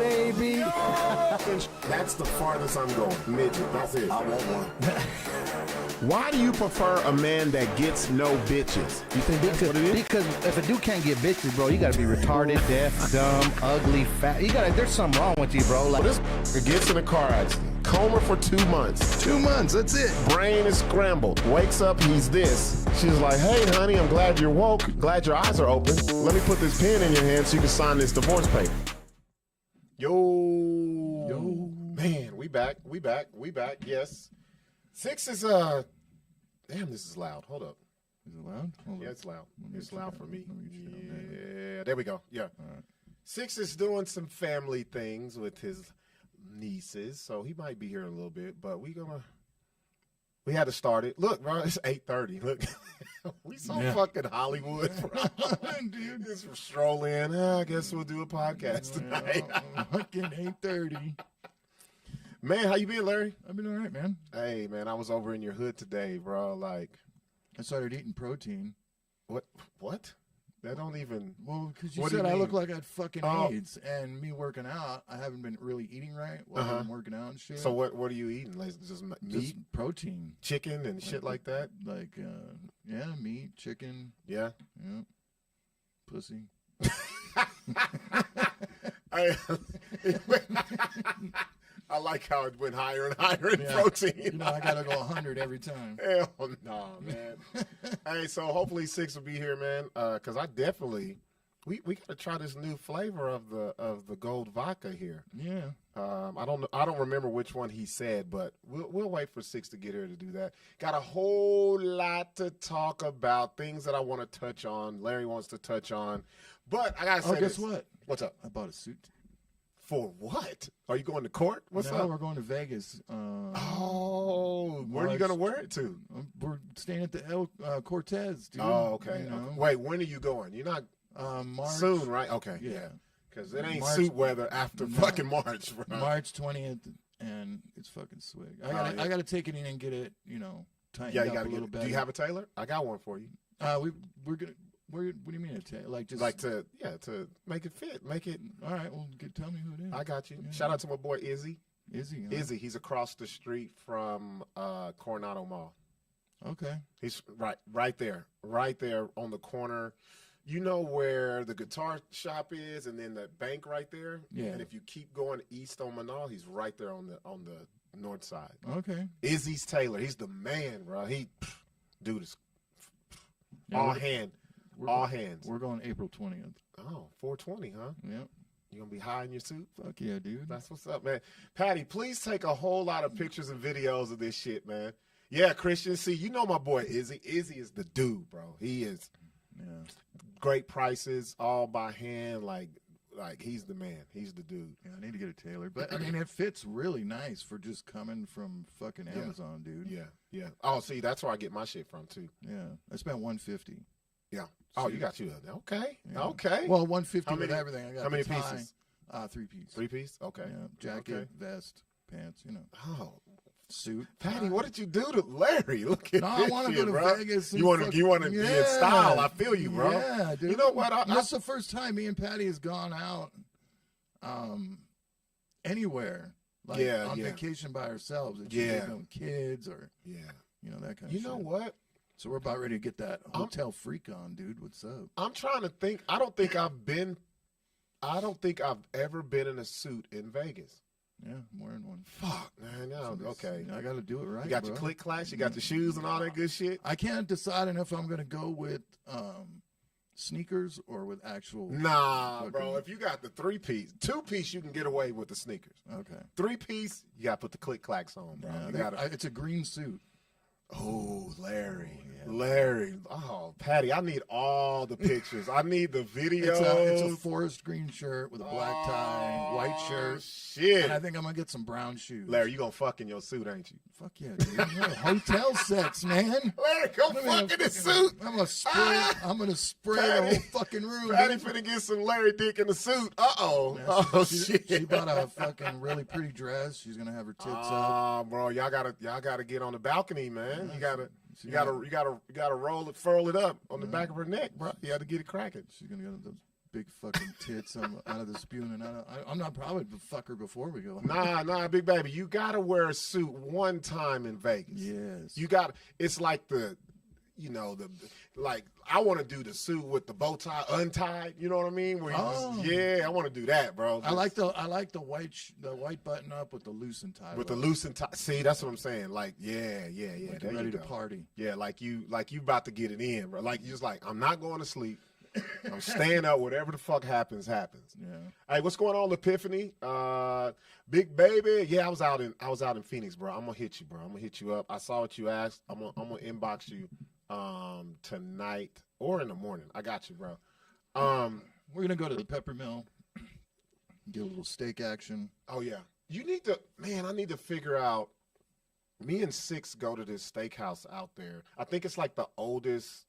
baby. That's the farthest I'm going. Midget. That's it. I want one. Why do you prefer a man that gets no bitches? You think that's what it is? Because if a dude can't get bitches, bro, you gotta be retarded, deaf, dumb, ugly, fat. There's something wrong with you, bro. Like This gets in a car accident. Coma for 2 months. 2 months, that's it. Brain is scrambled. Wakes up, he's this. She's like, hey, honey, I'm glad you're woke. Glad your eyes are open. Let me put this pen in your hand so you can sign this divorce paper. Yo. Man, we back. Yes. Sixx is, damn, this is loud. Hold up. Is it loud? Yeah, it's loud. It's loud for me. Yeah, there we go. Yeah. All right. Sixx is doing some family things with his nieces, so he might be here in a little bit, but we had to start it. Look, bro, it's 8:30. Look, we so fucking Hollywood, bro. Dude, just stroll in. I guess we'll do a podcast tonight. Fucking 8:30. Man, how you been, Larry? I've been all right, man. Hey, man, I was over in your hood today, bro. Like, I started eating protein. What? That don't even. Well, because you said I look like I had fucking AIDS, and me working out, I haven't been really eating right while I'm working out and shit. So what are you eating? Like just meat, just protein, chicken, and shit like that. Like meat, chicken. Yeah. Pussy. I like how it went higher and higher in protein. You know, I gotta go 100 every time. Hell no, man. Hey, so hopefully Sixx will be here, man. Cause I definitely we gotta try this new flavor of the gold vodka here. Yeah. I don't remember which one he said, but we'll wait for Sixx to get here to do that. Got a whole lot to talk about, things that I want to touch on. Larry wants to touch on, but I gotta say, guess what? What's up? I bought a suit. For what? Are you going to court? What's up? We're going to Vegas. Where are you going to wear it to? We're staying at the El Cortez, dude. Oh, okay. You know? Wait, when are you going? You're not March. Soon, right? Okay. Yeah. Because it ain't suit weather after fucking March, bro. March 20th, and it's fucking swig. I got to take it in and get it, tightened you up gotta a little better. Do you have a tailor? I got one for you. We're gonna. What do you mean to make it fit, make it. All right, well, tell me who it is. I got you. Yeah. Shout out to my boy Izzy. Izzy, he's across the street from Coronado Mall. Okay. He's right there on the corner. You know where the guitar shop is, and then the bank right there. Yeah. And if you keep going east on Manal, he's right there on the north side. Okay. Izzy's tailor. He's the man, bro. Dude is all hands. We're going April 20th. Oh, 420, huh? Yep. You gonna be high in your suit? Fuck yeah, dude. That's what's up, man. Patty, please take a whole lot of pictures and videos of this shit, man. Yeah, Christian. See, you know my boy Izzy. Izzy is the dude, bro. He is great prices, all by hand. Like he's the man. He's the dude. Yeah, I need to get a tailor. But I mean, it fits really nice for just coming from fucking Amazon, dude. Yeah. Oh, see, that's where I get my shit from too. Yeah, I spent $150. Yeah. Oh, you got you. Okay. Yeah. Okay. Well, $150 with everything. I got how many pieces? 3-piece. 3-piece? Okay. Yeah. Jacket, vest, pants, Oh. Suit. Patty, what did you do to Larry? Look at this I want to shit, go to bro. Vegas. You want to be in style. I feel you, bro. Yeah, dude. You know what? That's the first time me and Patty has gone out anywhere. Like on vacation by ourselves. And with kids or that kind of shit. You know what? So we're about ready to get that hotel freak on, dude. What's up? I'm trying to think. I don't think I've ever been in a suit in Vegas. Yeah, I'm wearing one. Fuck, man. No, okay. I got to do it right. You got your click clacks. You got your shoes and all that good shit. I can't decide if I'm going to go with sneakers or with actual. Nah, bro. If you got the 3-piece, 2-piece, you can get away with the sneakers. Okay. 3-piece, you got to put the click clacks on, bro. It's a green suit. Oh, Larry. Larry. Oh, Patty, I need all the pictures. I need the videos. It's a forest green shirt with a black tie, white shirt. Shit. And I think I'm going to get some brown shoes. Larry, you going to fuck in your suit, ain't you? Fuck yeah, dude. Hotel sets, man. Larry, go fuck in the suit. I'm going to spray the whole fucking room. Patty finna get some Larry dick in the suit. Uh-oh. Shit. She bought a fucking really pretty dress. She's going to have her tits up. Bro, y'all gotta get on the balcony, man. You gotta roll it, furl it up on the back of her neck, bro. You got to get it cracking. She's gonna get those big fucking tits out of the spoon, and I'm not probably the fucker before we go. Nah, big baby, you gotta wear a suit one time in Vegas. Yes, you got. It's like I want to do the suit with the bow tie untied. You know what I mean? Where I want to do that, bro. I like the white button up with the loosened tie. With the loosened tie. See, that's what I'm saying. Like, yeah. Like you're ready to party. Yeah, like you about to get it in, bro. Like, you're just like, I'm not going to sleep. I'm staying up. Whatever the fuck happens. Yeah. Hey, what's going on, Epiphany? Big baby. Yeah, I was out in Phoenix, bro. I'm gonna hit you, bro. I'm gonna hit you up. I saw what you asked. I'm gonna inbox you tonight or in the morning. I got you, bro. We're gonna go to the Pepper Mill, get a little steak action. Oh yeah. I need to figure out. Me and Sixx go to this steakhouse out there. I think it's like the oldest.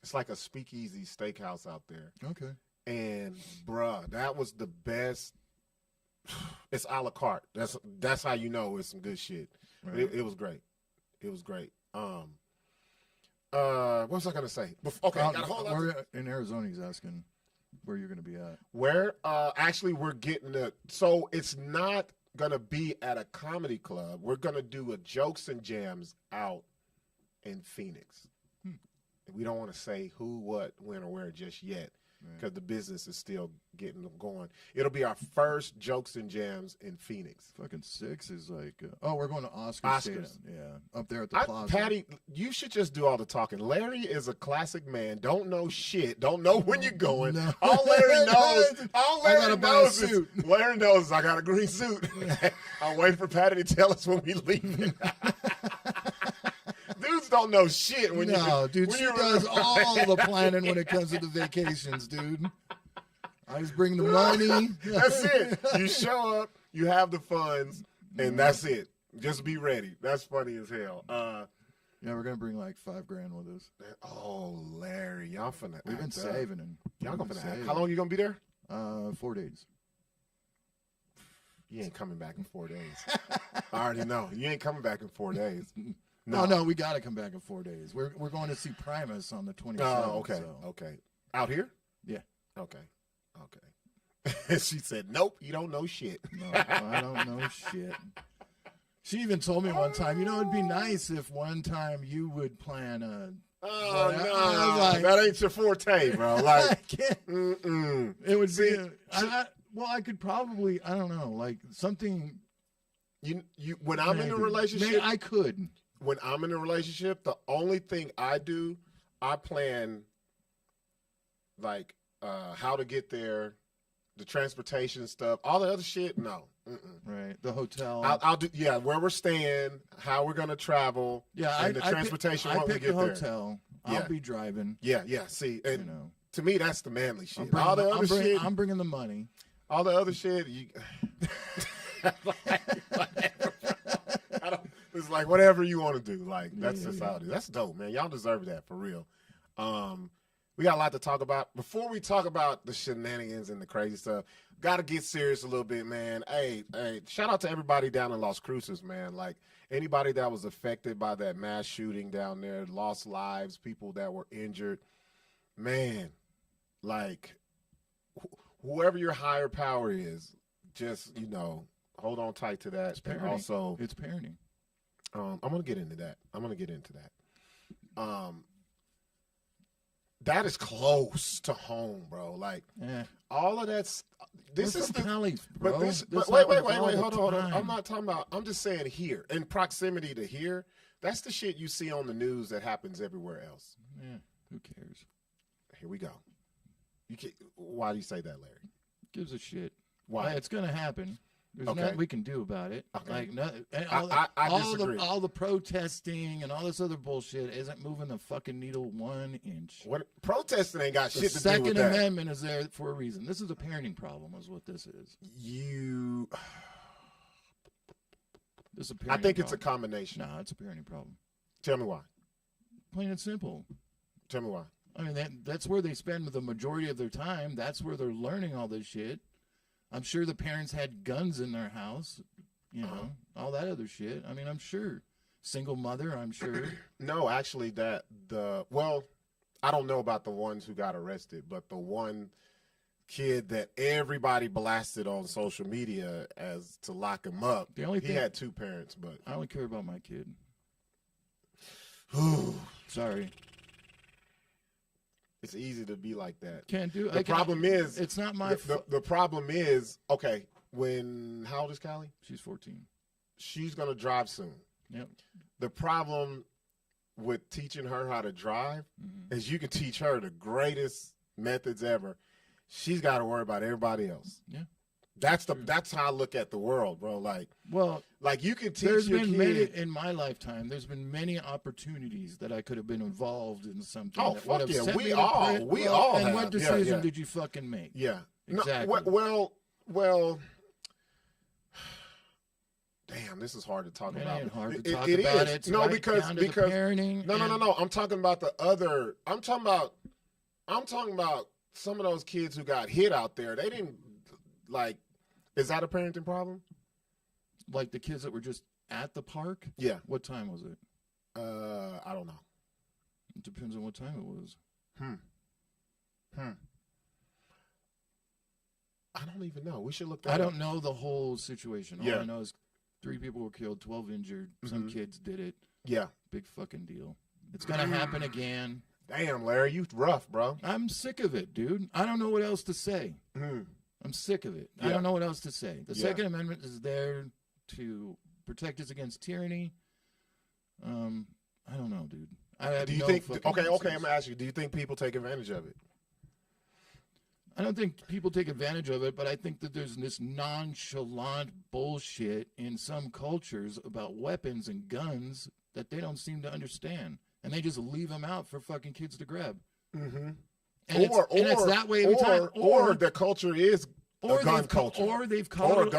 It's like a speakeasy steakhouse out there. Okay. And bruh, that was the best. It's a la carte. That's how you know it's some good shit. Right. It was great. It was great. What was I gonna say? Okay, where in Arizona? He's asking where you're gonna be at. Where? Actually, we're getting so it's not gonna be at a comedy club. We're gonna do a Jokes and Jams out in Phoenix. We don't want to say who, what, when, or where just yet, because the business is still getting them going. It'll be our first Jokes and Jams in Phoenix. Fucking Sixx is like, we're going to Oscars. Stadium. Yeah, up there at the plaza. Patty, you should just do all the talking. Larry is a classic man. Don't know shit. Don't know when you're going. No. All Larry knows, Larry knows I got a green suit. I'm waiting for Patty to tell us when we leave. Dudes don't know shit when dude, she does all the planning when it comes to the vacations, dude. I just bring the money. That's it. You show up, you have the funds, and that's it. Just be ready. That's funny as hell. Yeah, we're gonna bring like $5,000 with us. Oh, Larry, y'all finna. We've been saving, and y'all gonna save. How long you gonna be there? 4 days. You ain't coming back in 4 days. I already know. You ain't coming back in 4 days. No, we got to come back in 4 days. We're going to see Primus on the 27th. Oh, okay, so. okay. Out here? Yeah. Okay. She said, nope, you don't know shit. No, I don't know shit. She even told me one time, it'd be nice if one time you would plan a... Oh, no, like, that ain't your forte, bro. Like, I can't. It would be... I could probably, I don't know, like something... When I'm in a relationship... I could. When I'm in a relationship, the only thing I do, I plan like how to get there, the transportation stuff, all the other shit. No, right? The hotel. I'll do. Yeah, where we're staying, how we're gonna travel. Yeah, and the transportation. I when we pick get the hotel. I'll be driving. Yeah. See, and to me, that's the manly shit. I'm bringing the money. All the other shit, it's like whatever you want to do. Like that's just how it is. That's dope, man. Y'all deserve that for real. We got a lot to talk about. Before we talk about the shenanigans and the crazy stuff, got to get serious a little bit, man. Hey, shout out to everybody down in Las Cruces, man. Like anybody that was affected by that mass shooting down there, lost lives, people that were injured, man. Like whoever your higher power is, just hold on tight to that. It's parenting. Also, it's parenting. I'm gonna get into that. That is close to home, bro. Like all of that's. This is the Cali, bro. But wait. Hold on. I'm not talking about. I'm just saying here in proximity to here. That's the shit you see on the news that happens everywhere else. Yeah. Who cares? Here we go. Why do you say that, Larry? Gives a shit. Why? It's gonna happen. There's nothing we can do about it. Okay. Like I disagree. all the protesting and all this other bullshit isn't moving the fucking needle 1 inch. What protesting ain't got shit to do with that. The Second Amendment is there for a reason. This is a parenting problem, is what this is. I think it's a combination. No, it's a parenting problem. Tell me why. Plain and simple. Tell me why. I mean, that's where they spend the majority of their time. That's where they're learning all this shit. I'm sure the parents had guns in their house, all that other shit. I mean, I'm sure. Single mother, I'm sure. No, actually, I don't know about the ones who got arrested, but the one kid that everybody blasted on social media as to lock him up. The only he thing, had 2 parents, but I only care about my kid. Sorry. It's easy to be like that. Can't do it. The problem is, it's not my the problem is, okay, how old is Callie? She's 14. She's going to drive soon. Yep. The problem with teaching her how to drive is you can teach her the greatest methods ever. She's got to worry about everybody else. Yeah. That's how I look at the world, bro. Like you can teach your kid. Many in my lifetime. There's been many opportunities that I could have been involved in something. Oh, that would fuck have yeah, sent we me to all prison. And have. what decision Yeah. did you fucking make? Yeah, exactly. No, well. Damn, this is hard to talk about. It ain't hard to it talk is. about. It's no, right because down to the parenting. No. I'm talking about the other. I'm talking about some of those kids who got hit out there. They didn't like. Is that a parenting problem? Like the kids that were just at the park? Yeah. What time was it? I don't know. It depends on what time it was. I don't even know. We should look that I up. don't know the whole situation. All Yeah. I know is 3 people were killed, 12 injured. Some kids did it. Yeah. Big fucking deal. It's going to happen again. Damn, Larry, you rough, bro. I'm sick of it, dude. I don't know what else to say. I'm sick of it. I Yeah. don't know what else to say. The Yeah. Second Amendment is there to protect us against tyranny. I don't know, dude. I have Do you no think? fucking Okay. I'm answers. gonna ask you. Do you think people take advantage of it? I don't think people take advantage of it, but I think that there's this nonchalant bullshit in some cultures about weapons and guns that they don't seem to understand, and they just leave them out for fucking kids to grab. Mm-hmm. And it's that way every time. Or the culture is a gun culture. Or they've coddled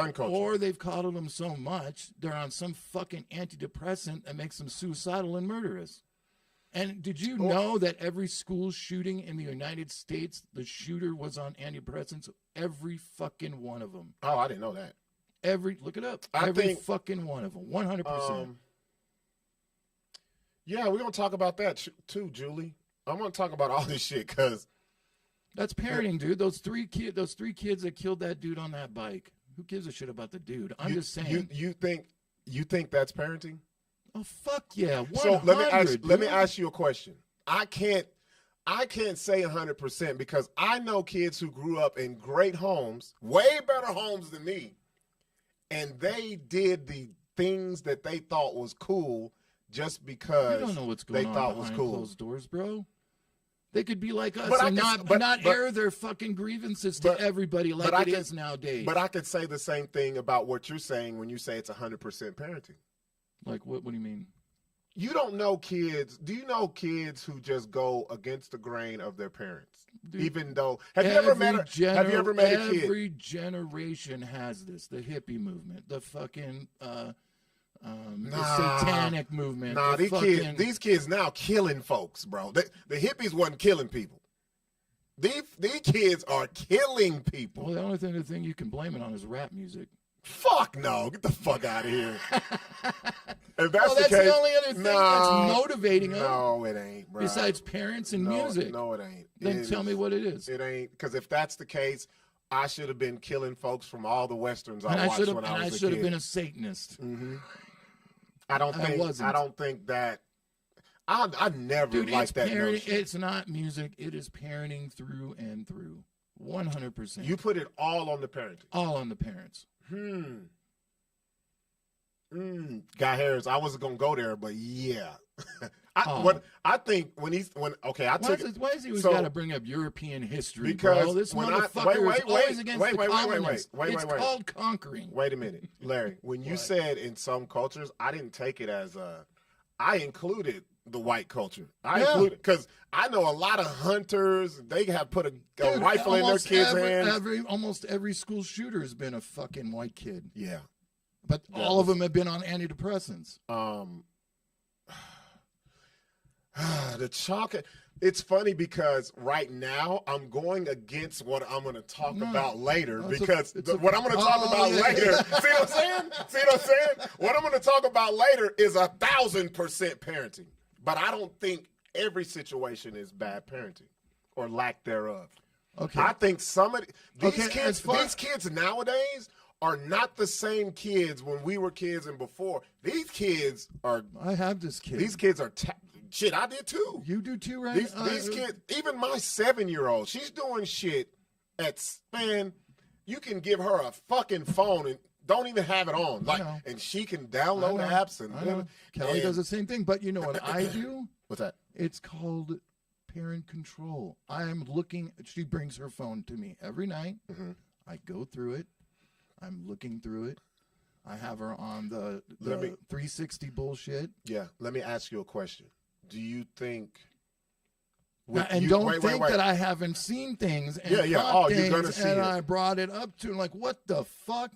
them so much they're on some fucking antidepressant that makes them suicidal and murderous. And did you know that every school shooting in the United States, the shooter was on antidepressants? Every fucking one of them. Oh, I didn't know that. Look it up. I every think, fucking one of them. 100%. Yeah, we're gonna talk about that too, Julie. I'm gonna talk about all this shit because that's parenting, dude. Those three kids that killed that dude on that bike. Who gives a shit about the dude? I'm just saying. You think that's parenting? Oh fuck yeah! 100, So let me ask you a question. I can't say 100% because I know kids who grew up in great homes, way better homes than me, and they did the things that they thought was cool just because you don't know what's going they on thought was behind cool. Closed doors, bro. They could be like us But and not air their fucking grievances to everybody like it is nowadays. But I could say the same thing about what you're saying when you say it's 100% parenting. Like what do you mean? You don't know kids. Do you know kids who just go against the grain of their parents? Dude, even though have you ever met a kid? Every generation has this. The hippie movement, the fucking the satanic movement. Nah, these kids now killing folks, bro. The hippies wasn't killing people. These kids are killing people. Well, the only thing you can blame it on is rap music. Fuck no! Get the fuck out of here. If that's that's the case, the only other thing that's motivating them. No, it ain't, bro. Besides parents and music. No, it ain't. Then tell me what it is. It ain't, because if that's the case, I should have been killing folks from all the westerns I watched when I was a kid. And I should have been a Satanist. Mm-hmm. I don't think that. I never liked that notion. It's not music. It is parenting through and through. 100%. You put it all on the parenting. All on the parents. Guy Harris, I wasn't gonna go there, but yeah. Why does he always got to bring up European history, because bro? This motherfucker is always against the colonists. It's wait. called conquering. Wait a minute, Larry. When you said in some cultures, I didn't take it as I included the white culture. I included because I know a lot of hunters. They have put a rifle in their kids' hands. Almost every school shooter has been a fucking white kid. Yeah, but all of them have been on antidepressants. The chalk. It's funny because right now I'm going against what I'm going to talk about later because what I'm going to talk about later. See what I'm saying? What I'm going to talk about later is 1,000% parenting. But I don't think every situation is bad parenting or lack thereof. Okay. I think some of these Okay, kids, these kids nowadays are not the same kids when we were kids and before. These kids are. I have this kid. These kids are. Shit, I did too. You do too, right? These kids, even my 7-year-old, she's doing shit man, you can give her a fucking phone and don't even have it on. Like, and she can download apps and Kelly does the same thing, but you know what I do? What's that? It's called parent control. I'm looking, she brings her phone to me every night. Mm-hmm. I go through it. I'm looking through it. I have her on the 360 bullshit. Yeah. Let me ask you a question. Do you think... don't think that I haven't seen things and you're gonna see and it. I brought it up to him like, what the fuck?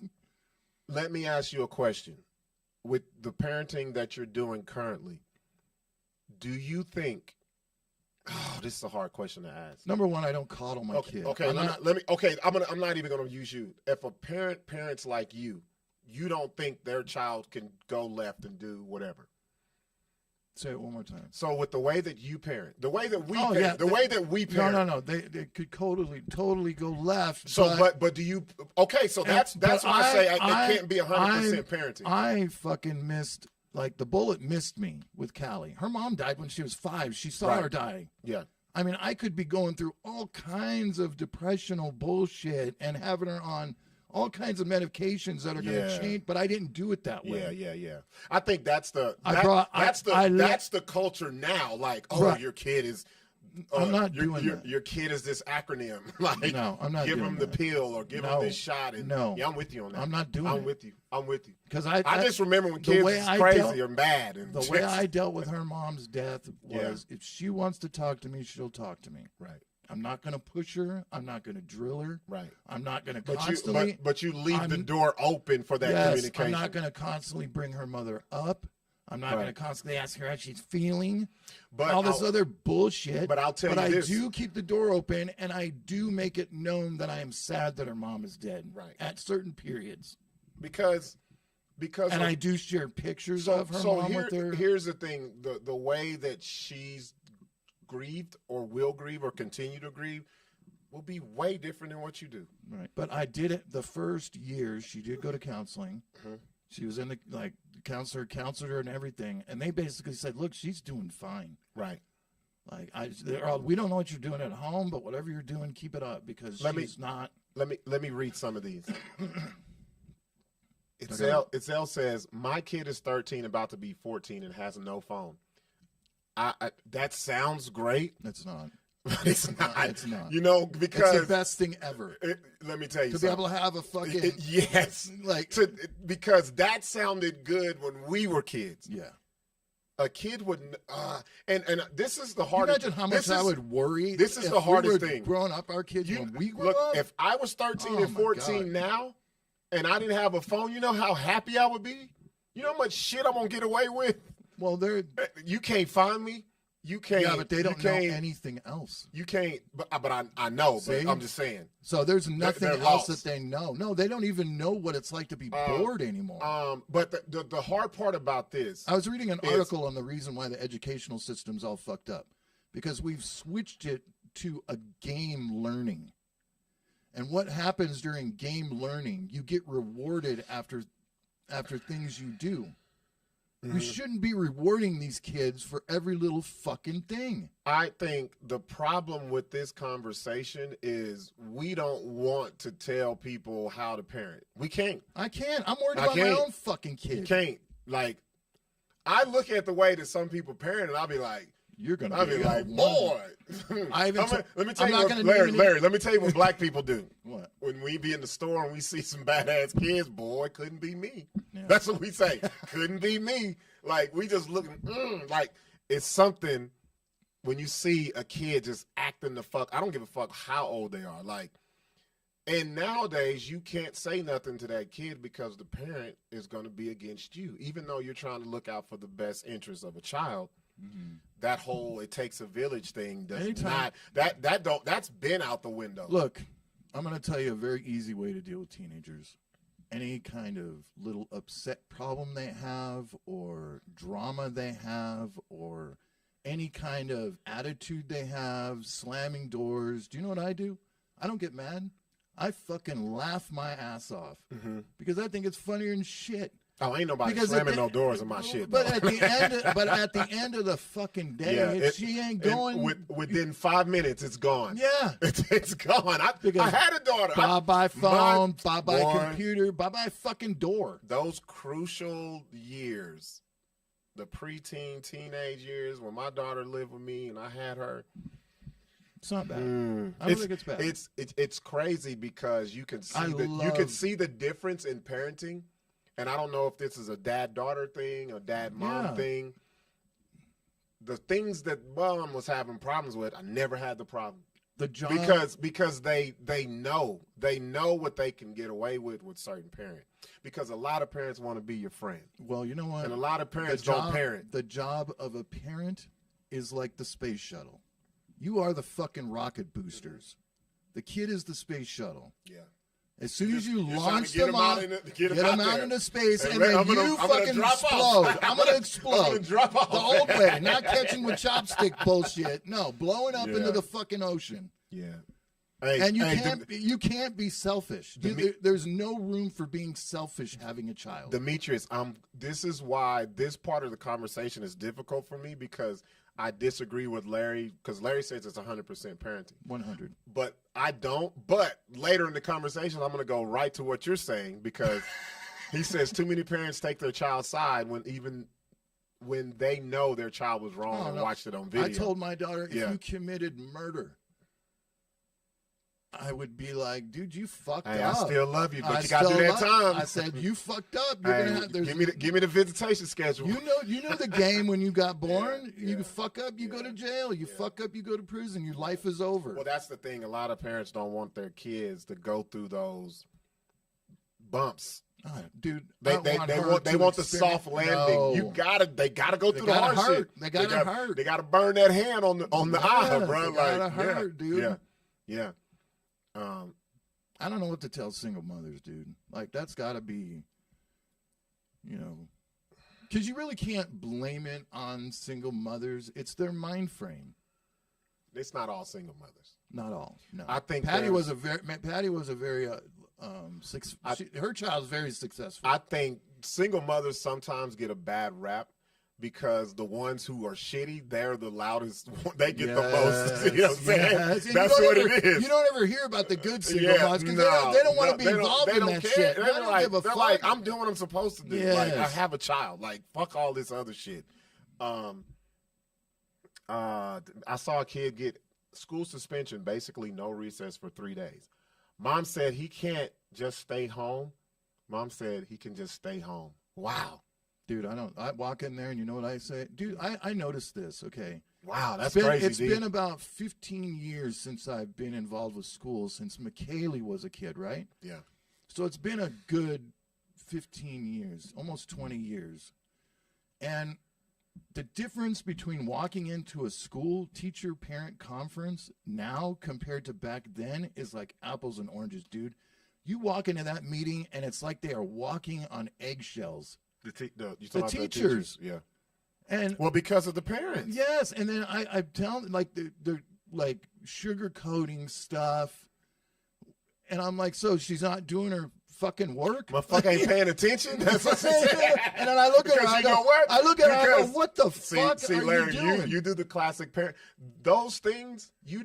Let me ask you a question. With the parenting that you're doing currently, do you think... Oh, this is a hard question to ask. Number one, I don't coddle my kid. Okay, I'm not even gonna use you. If a parents like you don't think their child can go left and do whatever. Say it one more time. So with the way that you parent, the way that we parent, way that we parent. No, they could totally go left. So, but do you? Okay, so that's why I say it can't be 100% parenting. I fucking missed. Like, the bullet missed me with Callie. Her mom died when she was 5. She saw her die. Yeah. I mean, I could be going through all kinds of depressional bullshit and having her on all kinds of medications that are going to change, but I didn't do it that way. Yeah. I think that's the culture now. Like, your kid is. I'm not doing that. Your kid is this acronym. Like, no, I'm not. Give him the pill or give him this shot. And, I'm with you on that. I'm not doing it. I'm with you. Because I just remember when kids is crazy or bad. And the way I dealt with her mom's death was, if she wants to talk to me, she'll talk to me. Right. I'm not going to push her. I'm not going to drill her. Right. I'm not going to constantly. But you leave the door open for that communication. I'm not going to constantly bring her mother up. I'm not going to constantly ask her how she's feeling, but all this other bullshit. But I'll tell you this. I do keep the door open, and I do make it known that I am sad that her mom is dead. Right. At certain periods. Because I do share pictures of her mom with her. Here's the thing. The way that she's grieved or will grieve or continue to grieve will be way different than what you do. Right. But I did it the first year. She did go to counseling. Mm-hmm. She was in the counselor her and everything, and they basically said, "Look, she's doing fine." Right. Like we don't know what you're doing at home, but whatever you're doing, keep it up because she's not. Let me read some of these. Itzel says, "My kid is 13, about to be 14, and has no phone." That sounds great. It's not. It's not. It's not. You know, because it's the best thing ever. Let me tell you, to be able to have a fucking because that sounded good when we were kids. Yeah, a kid would, and this is the hardest. Imagine how much I would worry. This is the hardest thing. Growing up, our kids when we grew up. If I was 13 and 14 now, and I didn't have a phone, you know how happy I would be. You know how much shit I'm gonna get away with. Well, you can't find me. You can't. Yeah, but they don't know anything else. You can't. But I know. See? But I'm just saying. So there's nothing else that they know. No, they don't even know what it's like to be bored anymore. But the hard part about this, I was reading an article on the reason why the educational system's all fucked up, because we've switched it to a game learning. And what happens during game learning? You get rewarded after things you do. Mm-hmm. We shouldn't be rewarding these kids for every little fucking thing. I think the problem with this conversation is we don't want to tell people how to parent. We can't. I can't. I'm worried about my own fucking kid. You can't. Like, I look at the way that some people parent, and I'll be like, I'll be like, boy. let me tell you what, Larry, let me tell you what black people do. What? When we be in the store and we see some badass kids, boy, couldn't be me. Yeah. That's what we say. Couldn't be me. Like, we just looking, like, it's something when you see a kid just acting the fuck. I don't give a fuck how old they are. Like, and nowadays you can't say nothing to that kid because the parent is going to be against you, even though you're trying to look out for the best interest of a child. Mm-hmm. That whole "it takes a village" thing does not. That's been out the window. Look, I'm going to tell you a very easy way to deal with teenagers. Any kind of little upset problem they have, or drama they have, or any kind of attitude they have, slamming doors. Do you know what I do? I don't get mad. I fucking laugh my ass off because I think it's funnier than shit. Oh, ain't nobody Because slamming no doors in my shit. But though. at the end of the fucking day, if she ain't going within 5 minutes, it's gone. Yeah, it's gone. I had a daughter. Bye bye phone, bye bye computer, bye bye fucking door. Those crucial years, the preteen, teenage years, when my daughter lived with me and I had her. It's not bad. I don't think it's bad. It's crazy because you can see the difference in parenting. And I don't know if this is a dad-daughter thing or dad-mom thing. The things that mom was having problems with, I never had the problem. The job because they know what they can get away with certain parents. Because a lot of parents want to be your friend. Well, you know what? And a lot of parents don't parent. The job of a parent is like the space shuttle. You are the fucking rocket boosters. The kid is the space shuttle. Yeah. As soon as you launch them out, get them out into space, and then you fucking explode. I'm going to explode. I'm gonna drop off. The old way, not catching with chopstick bullshit. No, blowing up into the fucking ocean. Yeah. And you can't be selfish. There's no room for being selfish having a child. Demetrius, this is why this part of the conversation is difficult for me because I disagree with Larry because Larry says it's 100% parenting. 100. But I don't. But later in the conversation, I'm going to go right to what you're saying because he says too many parents take their child's side when they know their child was wrong and watched it on video. I told my daughter, if you committed murder, I would be like, dude, you fucked up. I still love you, but you got to do that time. I said, you fucked up. You're gonna have, give me the visitation schedule. You know the game when you got born. You fuck up, you go to jail. You fuck up, you go to prison. Your life is over. Well, that's the thing. A lot of parents don't want their kids to go through those bumps. Dude, they want the soft landing. No. They gotta go through the hard shit. They gotta hurt. They gotta burn that hand on the eye, bro. They gotta hurt, dude. Yeah. I don't know what to tell single mothers, dude. Like, that's got to be, because you really can't blame it on single mothers. It's their mind frame. It's not all single mothers. Not all. No, I think Patty was a very her child's very successful. I think single mothers sometimes get a bad rap. Because the ones who are shitty, they're the loudest. They get the most. You know what I'm saying? Yes. That's what it is. You don't ever hear about the good single mothers because they don't want to be involved in that shit. They don't give a fuck. Like, I'm doing what I'm supposed to do. Yes. Like, I have a child. Like, fuck all this other shit. I saw a kid get school suspension, basically no recess for 3 days. Mom said he can't just stay home. Mom said he can just stay home. Wow. Dude, I walk in there and you know what I say? Dude, I noticed this, okay? Wow, that's crazy, It's been about 15 years since I've been involved with school, since McKaylee was a kid, right? Yeah. So it's been a good 15 years, almost 20 years. And the difference between walking into a school teacher-parent conference now compared to back then is like apples and oranges, dude. You walk into that meeting and it's like they are walking on eggshells. The teachers. Yeah. And well, because of the parents. Yes. And then I tell them, like, they're like sugarcoating stuff. And I'm like, so she's not doing her fucking work? Motherfucker ain't paying attention? That's what she said. And then I look at her, I go, what the fuck are Larry, you doing? You do the classic parent. Those things, you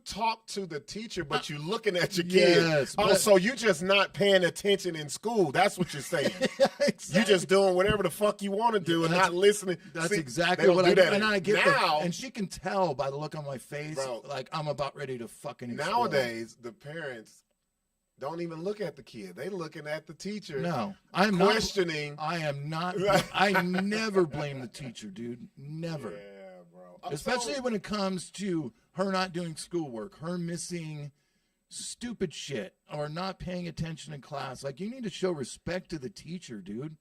talk to the teacher, but you looking at your kid. Yes, so you just not paying attention in school. That's what you're saying. Exactly. You just doing whatever the fuck you want to do and not listening. That's exactly what I do. And I get now, and she can tell by the look on my face, bro, like I'm about ready to fucking explode. Nowadays, the parents don't even look at the kid. They looking at the teacher. No, I'm questioning. I am not. I never blame the teacher, dude. Never. Yeah, bro. Especially when it comes to her not doing schoolwork, her missing stupid shit, or not paying attention in class. Like, you need to show respect to the teacher, dude.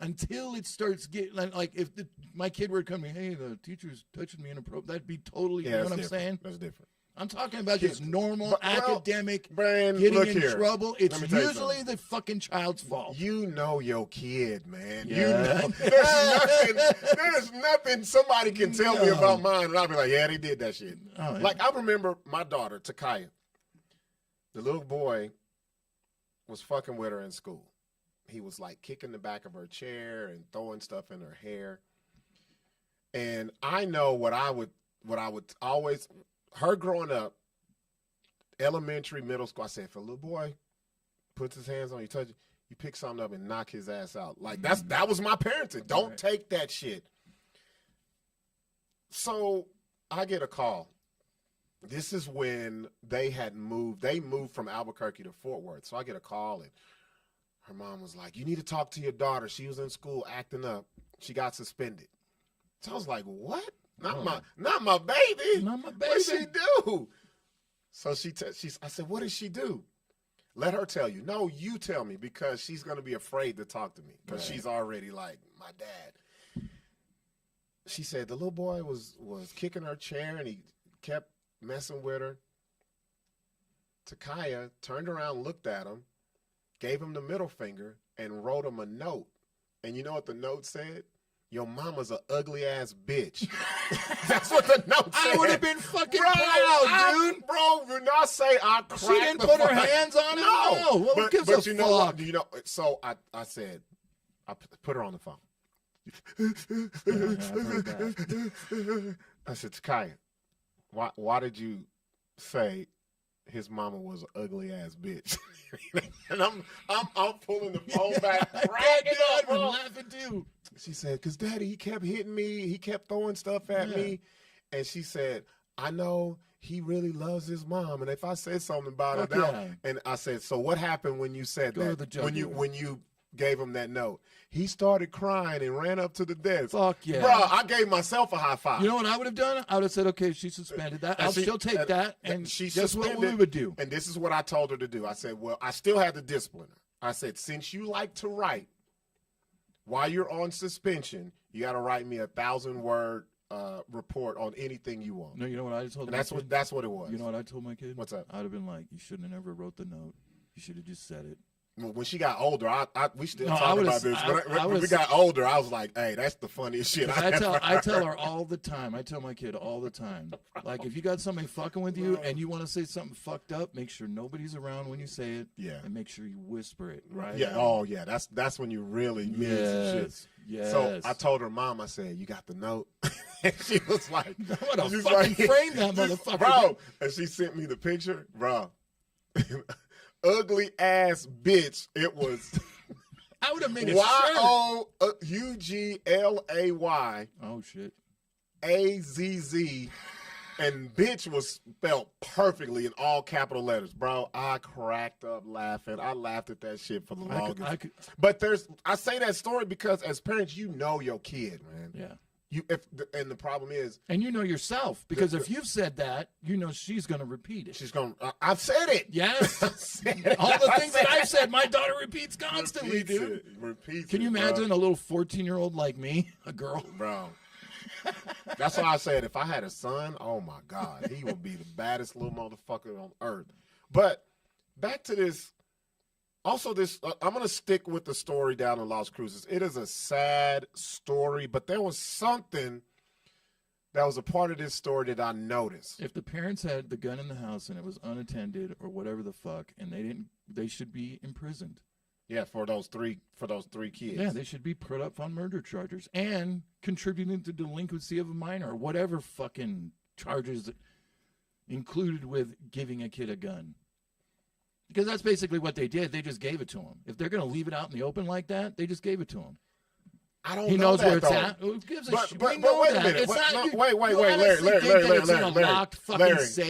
Until it starts getting like, if my kid were to come to me, hey, the teacher's touching me inappropriate, that'd be totally. You know what I'm saying? That's different. I'm talking about just normal academic Brian, getting in trouble. It's usually the fucking child's fault. You know your kid, man. Yeah. You know, there's nothing somebody can tell me about mine, and I'll be like, yeah, they did that shit. Oh, yeah. Like, I remember my daughter, Takaya. the little boy was fucking with her in school. He was like kicking the back of her chair and throwing stuff in her hair. And I know what I would always, her growing up, elementary, middle school, I said, if a little boy puts his hands on you, touch you pick something up and knock his ass out. Like that was my parenting. Don't take that shit. So I get a call. This is when they had moved. They moved from Albuquerque to Fort Worth. So I get a call, and her mom was like, you need to talk to your daughter. She was in school acting up. She got suspended. So I was like, what? Not my baby. Not my baby. What did she do? So I said, what did she do? Let her tell you. No, you tell me, because she's going to be afraid to talk to me, because she's already like, my dad. She said the little boy was kicking her chair, and he kept messing with her. Takaya turned around, looked at him, gave him the middle finger, and wrote him a note. And you know what the note said? Your mama's an ugly ass bitch. That's what the note said. I would have been fucking proud, dude. Bro, when I say I cracked, she didn't put her hands on him. No. Well, but gives a you know fuck? what? You know. So I said, I put her on the phone. I said, Takaya, why did you say his mama was an ugly ass bitch? And I'm pulling the phone back, cracking up, bro. Laughing too. She said, because Daddy, he kept hitting me. He kept throwing stuff at me. And she said, I know he really loves his mom. And if I said something about her now, and I said, so what happened when you said that? When you gave him that note? He started crying and ran up to the desk. Fuck yeah. Bro, I gave myself a high five. You know what I would have done? I would have said, okay, she suspended that. I'll still take that. And she guess what we would do? And this is what I told her to do. I said, well, I still had to discipline her. I said, since you like to write, while you're on suspension, you got to write me 1,000-word report on anything you want. No, you know what I told my kid? That's what it was. You know what I told my kid? What's up? I'd have been like, you shouldn't have never wrote the note. You should have just said it. When she got older, we still talk about this. When we got older, I was like, hey, that's the funniest shit I tell her all the time. I tell my kid all the time. Like, if you got somebody fucking with you and you want to say something fucked up, make sure nobody's around when you say it. Yeah. And make sure you whisper it, right? Yeah. Oh, yeah. That's when you really mean some shit. Yes. So I told her mom, I said, you got the note? And she was like, I'm going to fucking frame that motherfucker. Bro. And she sent me the picture. Bro. Ugly ass bitch. It was. I would have made it YOUGLAY. Oh shit. AZZ, and bitch was spelled perfectly in all capital letters, bro. I cracked up laughing. I laughed at that shit for the longest. But I say that story because as parents, you know your kid, man. Yeah. And the problem is, and you know yourself, because if you've said that, you know she's going to repeat it. She's going to, I've said it. Yes. All the things that I've said, my daughter repeats constantly, dude. Can you imagine a little 14-year-old like me, a girl? Bro. That's why I said if I had a son, oh my God, he would be the baddest little motherfucker on earth. But back to this. Also, I'm going to stick with the story down in Las Cruces. It is a sad story, but there was something that was a part of this story that I noticed. If the parents had the gun in the house and it was unattended or whatever the fuck, and they should be imprisoned. Yeah, for those three kids. Yeah, they should be put up on murder charges and contributing to delinquency of a minor or whatever fucking charges included with giving a kid a gun. Because that's basically what they did. They just gave it to him. If they're going to leave it out in the open like that, they just gave it to him. I don't know. He knows that, where it's though. at. Who gives a shit? But wait a minute. Wait,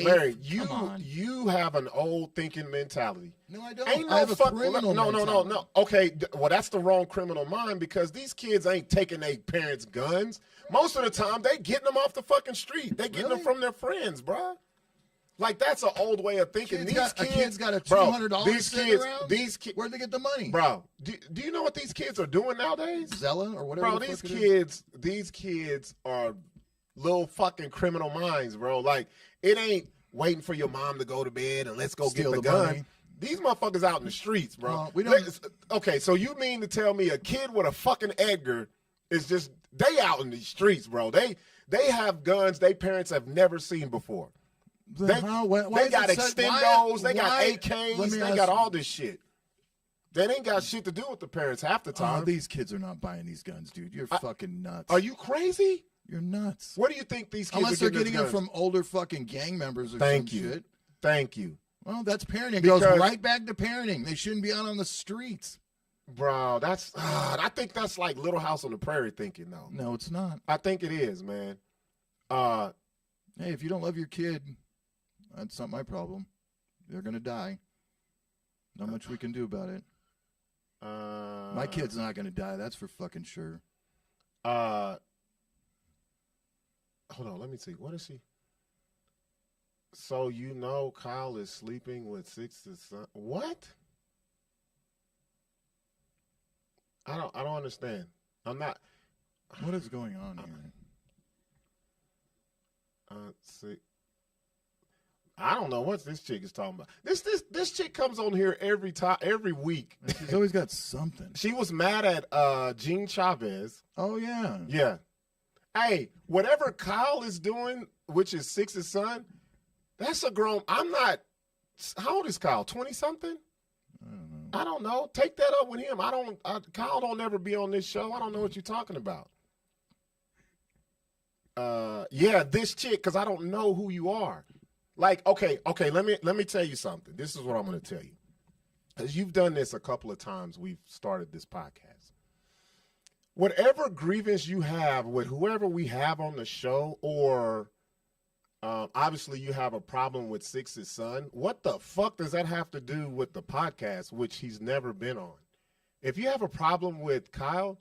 Larry, you have an old thinking mentality. No, I don't. Ain't no I have a criminal mentality. No. Okay, well, that's the wrong criminal mind because these kids ain't taking their parents' guns. Most of the time, they getting them off the fucking street. They getting them from their friends, bro. Like, that's an old way of thinking. These kids got a $200 sitting around? Where'd they get the money? Bro, do you know what these kids are doing nowadays? Zella or whatever. Bro, these kids are little fucking criminal minds, bro. Like, it ain't waiting for your mom to go to bed and let's go get the gun. Money. These motherfuckers out in the streets, bro. Okay, so you mean to tell me a kid with a fucking Edgar is just, they out in these streets, bro. They have guns they parents have never seen before. They got extendos, they got AKs, they got all this shit. That ain't got shit to do with the parents half the time. Oh, these kids are not buying these guns, dude. You're fucking nuts. Are you crazy? You're nuts. Where do you think these kids Unless are they're getting it from older fucking gang members or some shit. Thank you. Well, that's parenting. It goes right back to parenting. They shouldn't be out on the streets. Bro, I think that's like Little House on the Prairie thinking, though. No, it's not. I think it is, man. Hey, if you don't love your kid, that's not my problem. They're going to die. Not much we can do about it. My kid's not going to die. That's for fucking sure. Hold on. Let me see. What is he? So you know Kyle is sleeping with Sixx's son. What? I don't understand. I'm not. What is going on here? See. I don't know what this chick is talking about. This chick comes on here every week. She's always got something. She was mad at Gene Chavez. Oh yeah. Yeah. Hey, whatever Kyle is doing, which is Sixx's son, that's a grown. I'm not. How old is Kyle? 20-something? I don't know. Take that up with him. Kyle don't ever be on this show. I don't know what you're talking about. Yeah, this chick, because I don't know who you are. Like, okay, let me tell you something. This is what I'm going to tell you. Because you've done this a couple of times. We've started this podcast. Whatever grievance you have with whoever we have on the show, or obviously you have a problem with Sixx's son, what the fuck does that have to do with the podcast, which he's never been on? If you have a problem with Kyle,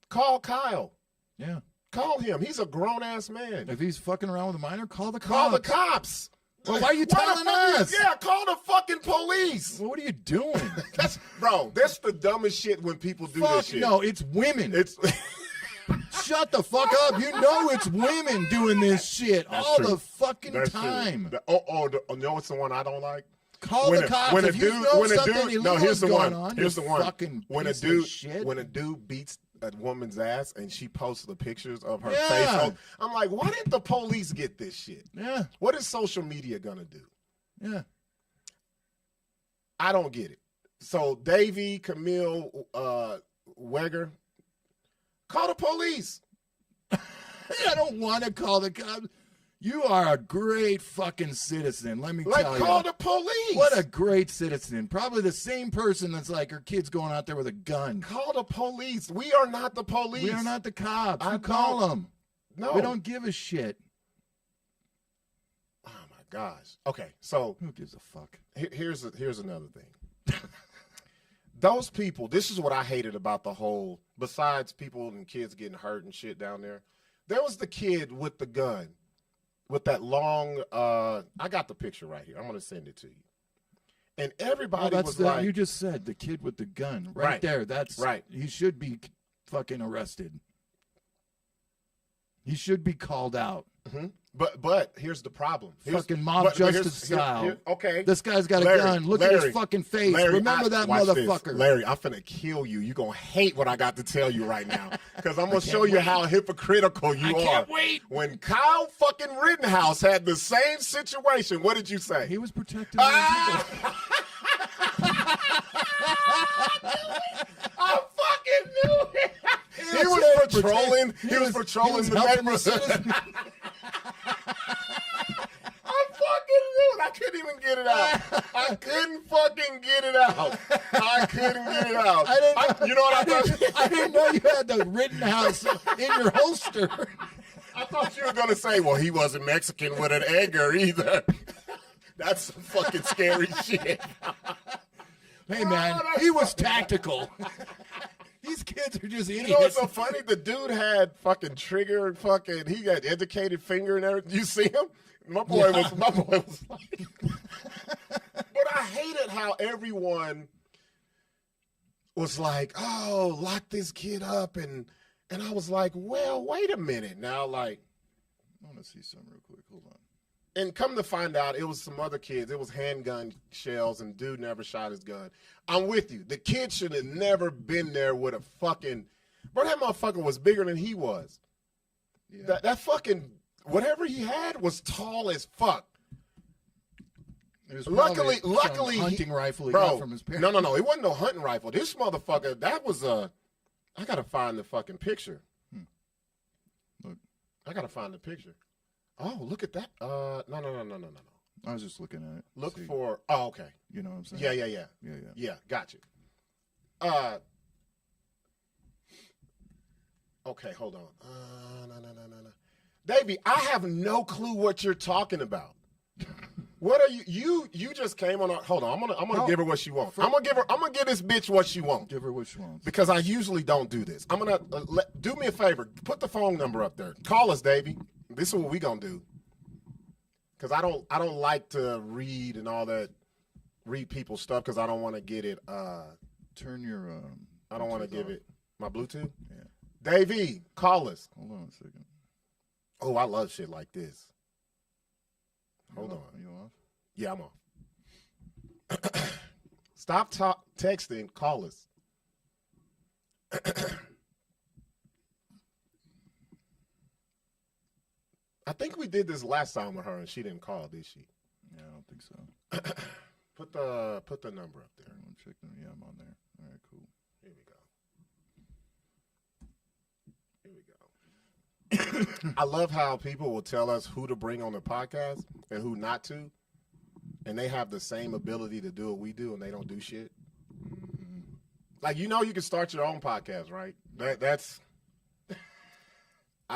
call Kyle. Yeah. Call him. He's a grown-ass man. If he's fucking around with a minor, call the cops. Call the cops. Well, why are you telling us? Yeah, call the fucking police. Well, what are you doing? That's the dumbest shit when people do this shit. No, it's women. It's Shut the fuck up. You know it's women doing this shit all true. the fucking That's time. No, it's the one I don't like. Call the cops if you know something illegal here's the going one. on. Here's the one. Fucking When a dude beats a woman's ass and she posts the pictures of her face, I'm like, why didn't the police get this shit? Yeah. What is social media gonna do? Yeah. I don't get it. So Davey, Camille, Weger, call the police. I don't want to call the cops. You are a great fucking citizen, let me tell you. Call the police. What a great citizen. Probably the same person that's like her kid's going out there with a gun. Call the police. We are not the police. We are not the cops. You call them. No. We don't give a shit. Oh, my gosh. Okay, so. Who gives a fuck? Here's another thing. Those people, this is what I hated about the whole, besides people and kids getting hurt and shit down there. There was the kid with the gun. With that long, I got the picture right here. I'm going to send it to you. And everybody was like. You just said the kid with the gun. Right there. That's right. He should be fucking arrested. He should be called out. Mm-hmm. But here's the problem. Fucking mob justice style. Okay. This guy's got a gun. Look at his fucking face. Remember that motherfucker. This. Larry, I'm finna kill you. You're going to hate what I got to tell you right now. Because I'm going to show you how hypocritical you are. I can't wait. When Kyle fucking Rittenhouse had the same situation, what did you say? He was protecting I fucking knew it. He was patrolling. He was patrolling the neighborhood. I fucking knew it. I couldn't even get it out. I couldn't fucking get it out. I couldn't get it out. You know what I thought? I didn't know you had the Rittenhouse in your holster. I thought you were going to say, well, he wasn't Mexican with an Edgar either. That's some fucking scary shit. Hey, man, he was tactical. These kids are just idiots. You know what's so funny? The dude had fucking trigger, he got educated finger and everything. You see him? My boy was like. But I hated how everyone was like, oh, lock this kid up. And I was like, well, wait a minute now. Like, I want to see some real quick. Hold on. And come to find out, it was some other kids. It was handgun shells, and dude never shot his gun. I'm with you. The kid should have never been there with a fucking. Bro, that motherfucker was bigger than he was. Yeah. That fucking whatever he had was tall as fuck. It was Luckily, probably some luckily, hunting rifle he bro. got from his parents. No. It wasn't no hunting rifle. This motherfucker. That was a. I gotta find the fucking picture. Look. I gotta find the picture. Oh, look at that. No. I was just looking at it. Look See, for. Oh, okay. You know what I'm saying? Yeah. Yeah. Got you. Okay, hold on. No. Davey, I have no clue what you're talking about. What are you just came on. Hold on. I'm gonna give her what she wants. I'm gonna give this bitch what she wants. Give her what she wants. Because I usually don't do this. I'm gonna do me a favor. Put the phone number up there. Call us, Davey. This is what we gonna do. Because I don't like to read and all that. Read people's stuff because I don't want to get it. Turn your. I don't want to Bluetooth give off. it my Bluetooth. Yeah. Davey, call us. Hold on a second. Oh, I love shit like this. Hold on. Are you off? Yeah, I'm off. Stop texting. Call us. I think we did this last time with her and she didn't call, did she? Yeah, I don't think so. Put the number up there. I'm checking. Yeah, I'm on there. All right, cool. Here we go. I love how people will tell us who to bring on the podcast and who not to, and they have the same ability to do what we do, and they don't do shit. Like, you can start your own podcast, right? That's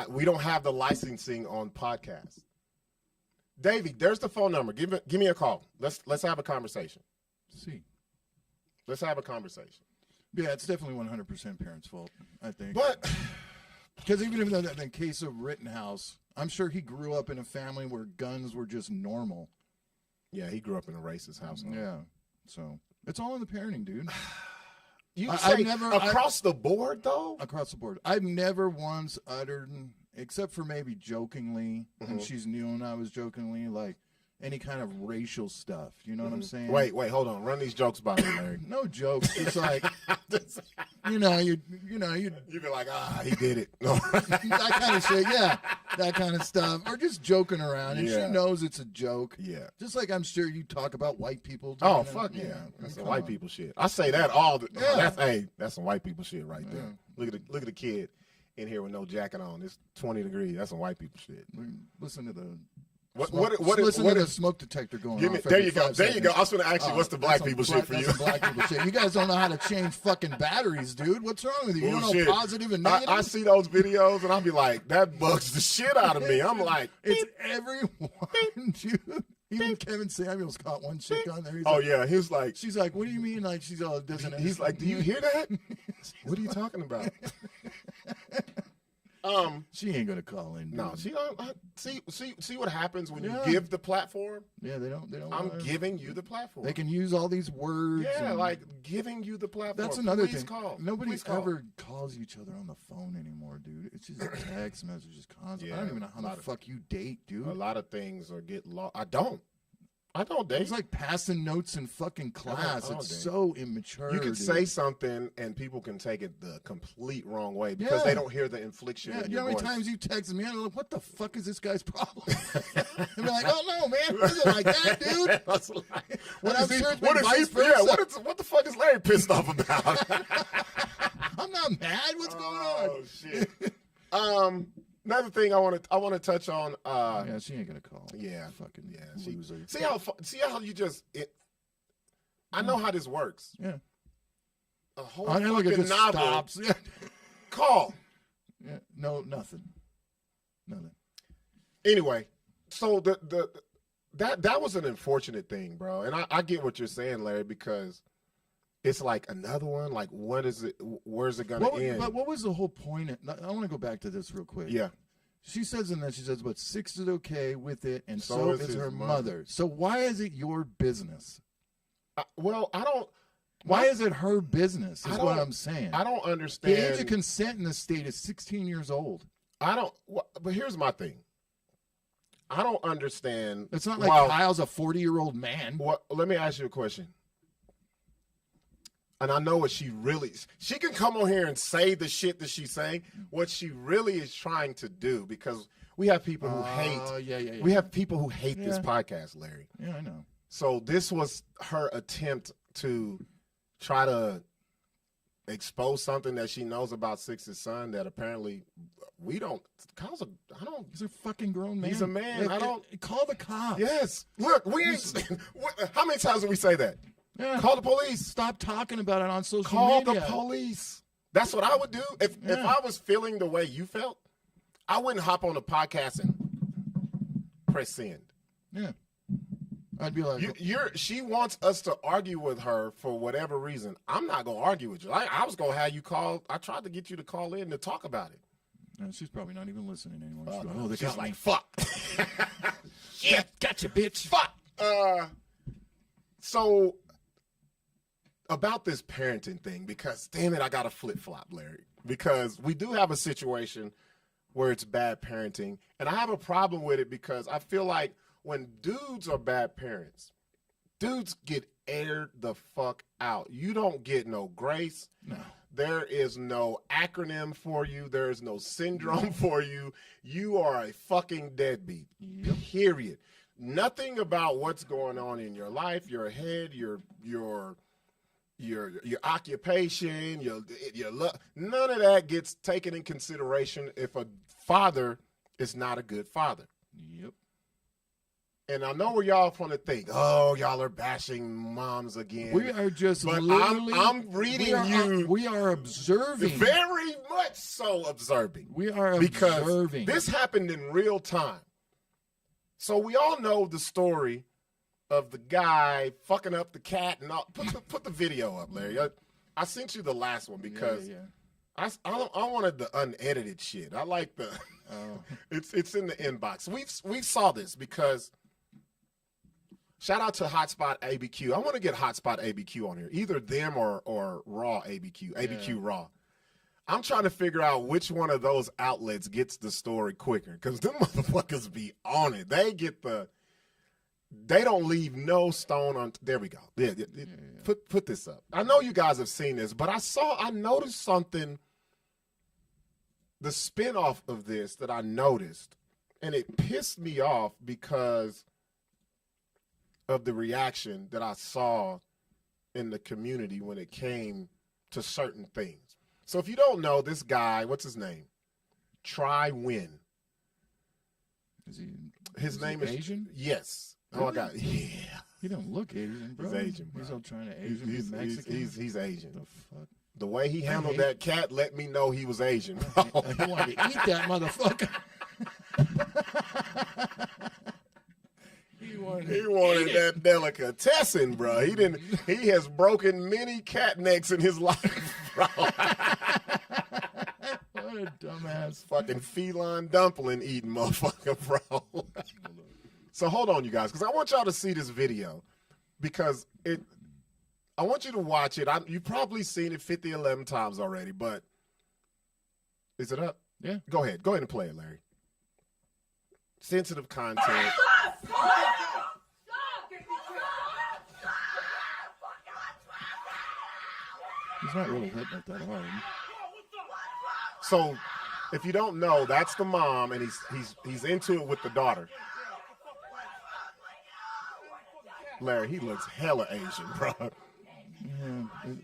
we don't have the licensing on podcasts. Davey, there's the phone number. Give me a call. Let's have a conversation. See. Let's have a conversation. Yeah, it's definitely 100% parents' fault, I think. But because even in the case of Rittenhouse, I'm sure he grew up in a family where guns were just normal. yeah, he grew up in a racist household. Yeah, so it's all in the parenting, dude. You I've say never- across the board though? Across the board, I've never once uttered, except for maybe jokingly, and she's new and I was jokingly, like any kind of racial stuff. You know what I'm saying? Wait, hold on. Run these jokes by me, Larry. No jokes. It's like you You be like, he did it. No. that kind of shit. Yeah, that kind of stuff, or just joking around, and Yeah. she knows it's a joke. Yeah. Just like I'm sure you talk about white people. Oh, doing it. fuck yeah. That's some come white on. people shit. I say that all the Yeah. that's some white people shit right there. Look at the kid in here with no jacket on. It's 20 degrees. That's some white people shit. Listen to the Listen to the smoke detector going Give off. me, there every you go. 5 There you go. I was seconds. going to ask you, what's the black people shit for you? That's some black people shit. You guys don't know how to change fucking battees, dude. What's wrong with you? You don't Bullshit. know positive and negative? I see those videos and I'll be like, that bugs the shit out of me. I'm like, It's everyone, dude. Even Kevin Samuels caught one chick on there. He's oh like, yeah. He was like, she's like, what do you mean? Like, she's all doesn't. he's like, do you hear that? What are you talking about? She ain't gonna call in. Dude. No, she don't. See what happens when Yeah. you give the platform. Yeah, they don't. I'm giving you the platform. They can use all these words. Yeah, and like giving you the platform. that's another Please thing. Call. Nobody Please call. ever calls each other on the phone anymore, dude. It's just text messages constantly. I don't Yeah, even know how the fuck you date, dude. A lot of things are get lost. I don't date. It's like passing notes in fucking class. I don't It's date. so immature. You can dude. say something and people can take it the complete wrong way because Yeah. they don't hear the infliction Yeah, in you your know how many voice. times you texted me? I'm like, what the fuck is this guy's problem? And be like, oh no, man, is it like that, dude? That's like, And I'm sure it's what been is he? vice versa. Yeah, what the fuck is Larry pissed off about? I'm not mad. What's going Oh on? shit. Another thing I want to touch on. Yeah, she ain't gonna call. Yeah, fucking yeah. loser. See how you just it. I know how this works. Yeah. A whole I know, like it fucking just novel. stops. Yeah. Call. Yeah. No, nothing. Anyway, so that was an unfortunate thing, bro. And I get what you're saying, Larry, because it's like another one. Like, what is it? Where's it gonna end? But what was the whole point? I want to go back to this real quick. Yeah. She says in that, she says, but Sixx is okay with it, and So so is is his her mother. mother. So why is it your business? Well, I don't. Why is it her business, is I what don't- I'm saying. I don't The understand. age of consent in this state is 16 years old. I don't. But here's my thing. I don't understand. It's not like Well, Kyle's a 40-year-old man. Well, let me ask you a question. And I know what she can come on here and say the shit that she's saying. What she really is trying to do, because we have people who hate. Yeah. We have people who hate this Yeah. podcast, Larry. Yeah, I know. So this was her attempt to try to expose something that she knows about Sixx's son that apparently we don't. I don't. He's a fucking grown man. He's a man. Look, I don't call the cops. Yes. Look, we ain't. How many times did we say that? Yeah. Call the police. Stop talking about it on social Call media. the police. That's what I would do if I was feeling the way you felt. I wouldn't hop on the podcast and press send. Yeah. I'd be like, She wants us to argue with her for whatever reason. I'm not gonna argue with you. I was gonna have you call. I tried to get you to call in to talk about it. no, she's probably not even listening anymore. She's going, No, they she's got like, me. fuck. Yeah, gotcha, bitch. Fuck. So about this parenting thing, because damn it, I got to flip flop, Larry, because we do have a situation where it's bad parenting, and I have a problem with it because I feel like when dudes are bad parents, dudes get aired the fuck out. You don't get no grace. No. There is no acronym for you. There is no syndrome for you. You are a fucking deadbeat. Yep. Period. Nothing about what's going on in your life, your head, your occupation, your luck. None of that gets taken in consideration if a father is not a good father. Yep. And I know where y'all want to think, oh, y'all are bashing moms again. We are just but literally. I'm reading We are observing. very much so observing. We are Because observing. this happened in real time. So we all know the story of the guy fucking up the cat and all. Put the video up, Larry. I sent you the last one because Yeah. I wanted the unedited shit. I like the it's in the inbox. We saw this because shout out to Hotspot ABQ. I want to get Hotspot ABQ on here. Either them or Raw ABQ. ABQ Raw. I'm trying to figure out which one of those outlets gets the story quicker because them motherfuckers be on it. They don't leave no stone on. There we go. Yeah. Put this up. I know you guys have seen this, but I noticed something. The spinoff of this that I noticed, and it pissed me off because of the reaction that I saw in the community when it came to certain things. So if you don't know this guy, what's his name? Try Win. His name is Asian? Yes. Really? Oh, I got yeah. He don't look Asian, bro. He's Asian, bro. He's all trying to Asian, be Mexican. He's Asian. The fuck? The way he handled that cat let me know he was Asian. He wanted to eat that motherfucker. He wanted that delicatessen, bro. He has broken many cat necks in his life, bro. What a dumbass. Fucking feline dumpling eating motherfucker, bro. So hold on, you guys, because I want y'all to see this video because I want you to watch it. You've probably seen it 50, 11 times already, but is it up? Yeah. Go ahead and play it, Larry. Sensitive content. He's not really hitting it that hard. So, if you don't know, that's the mom, and he's into it with the daughter. Larry, he looks hella Asian, bro. Yeah.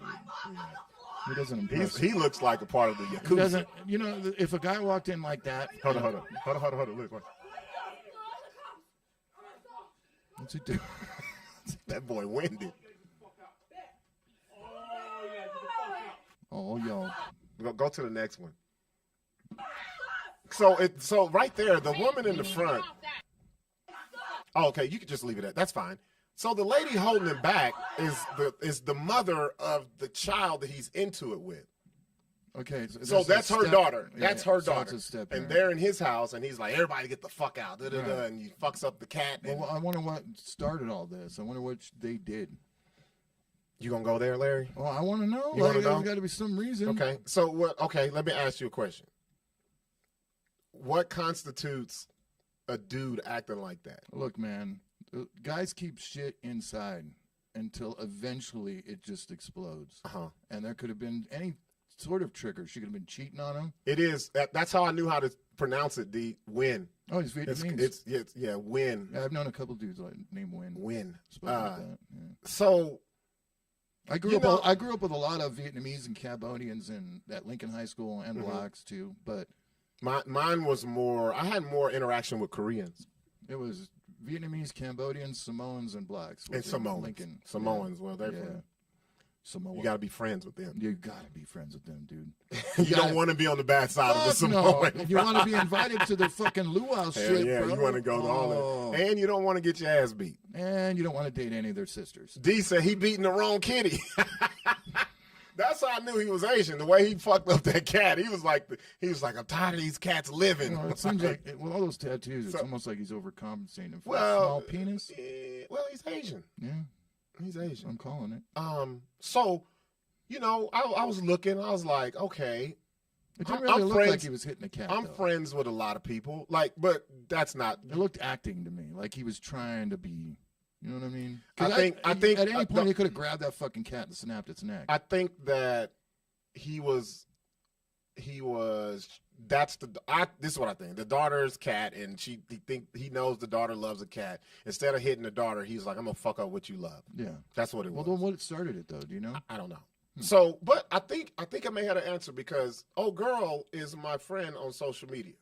He doesn't impress. He looks like a part of the Yakuza. He doesn't. You know, if a guy walked in like that. Hold on. Look. What's he do? That boy winded. Oh, yo. Go to the next one. So right there, the woman in the front. Oh, okay, you can just leave it at. That's fine. So the lady holding him back is the mother of the child that he's into it with. Okay, so that's her daughter. That's her so daughter. it's a step and parent. they're in his house, and he's like, "Everybody get the fuck out!" Right. And he fucks up the cat. Well, I wonder what started all this. I wonder what they did. You gonna go there, Larry? Well, I want to know. You wanna know? There's got to be some reason. Okay. So what? Okay, let me ask you a question. What constitutes a dude acting like that? Look, man, guys keep shit inside until eventually it just explodes. Uh-huh. And there could have been any sort of trigger. She could have been cheating on him. It is. That's how I knew how to pronounce it. D. Win. Oh, he's Vietnamese. It's Win. Yeah, I've known a couple dudes named Win. Win. Like that. Yeah. So. I grew up with a lot of Vietnamese and Cambodians at Lincoln High School and Blaccs too, but mine was more. I had more interaction with Koreans. It was Vietnamese, Cambodians, Samoans, and Blaccs. And Samoans. Lincoln. Samoans. Well, they're from Samoa. You got to be friends with them. You got to be friends with them, dude. You don't want to be on the bad side of the Samoan. No. You want to be invited to the fucking luau shit, yeah, bro. you want to go to all that. And you don't want to get your ass beat. And you don't want to date any of their sisters. D said he beating the wrong kitty. That's how I knew he was Asian. The way he fucked up that cat, he was like, I'm tired of these cats living. You know, it seems like with all those tattoos, it's almost like he's overcompensating for a small penis. Well, he's Asian. Yeah, he's Asian. I'm calling it. So, you know, I was looking. I was like, okay. It didn't really look like he was hitting a cat. I'm friends with a lot of people, but that's not. It looked acting to me, like he was trying to be. You know what I mean? I think at any point he could have grabbed that fucking cat and snapped its neck. I think that he was. This is what I think. The daughter's cat, and he knows the daughter loves a cat. Instead of hitting the daughter, he's like, "I'm gonna fuck up what you love." Yeah, that's what it was. Well, then what started it though? Do you know? I don't know. So, but I think I may have an answer because girl is my friend on social media.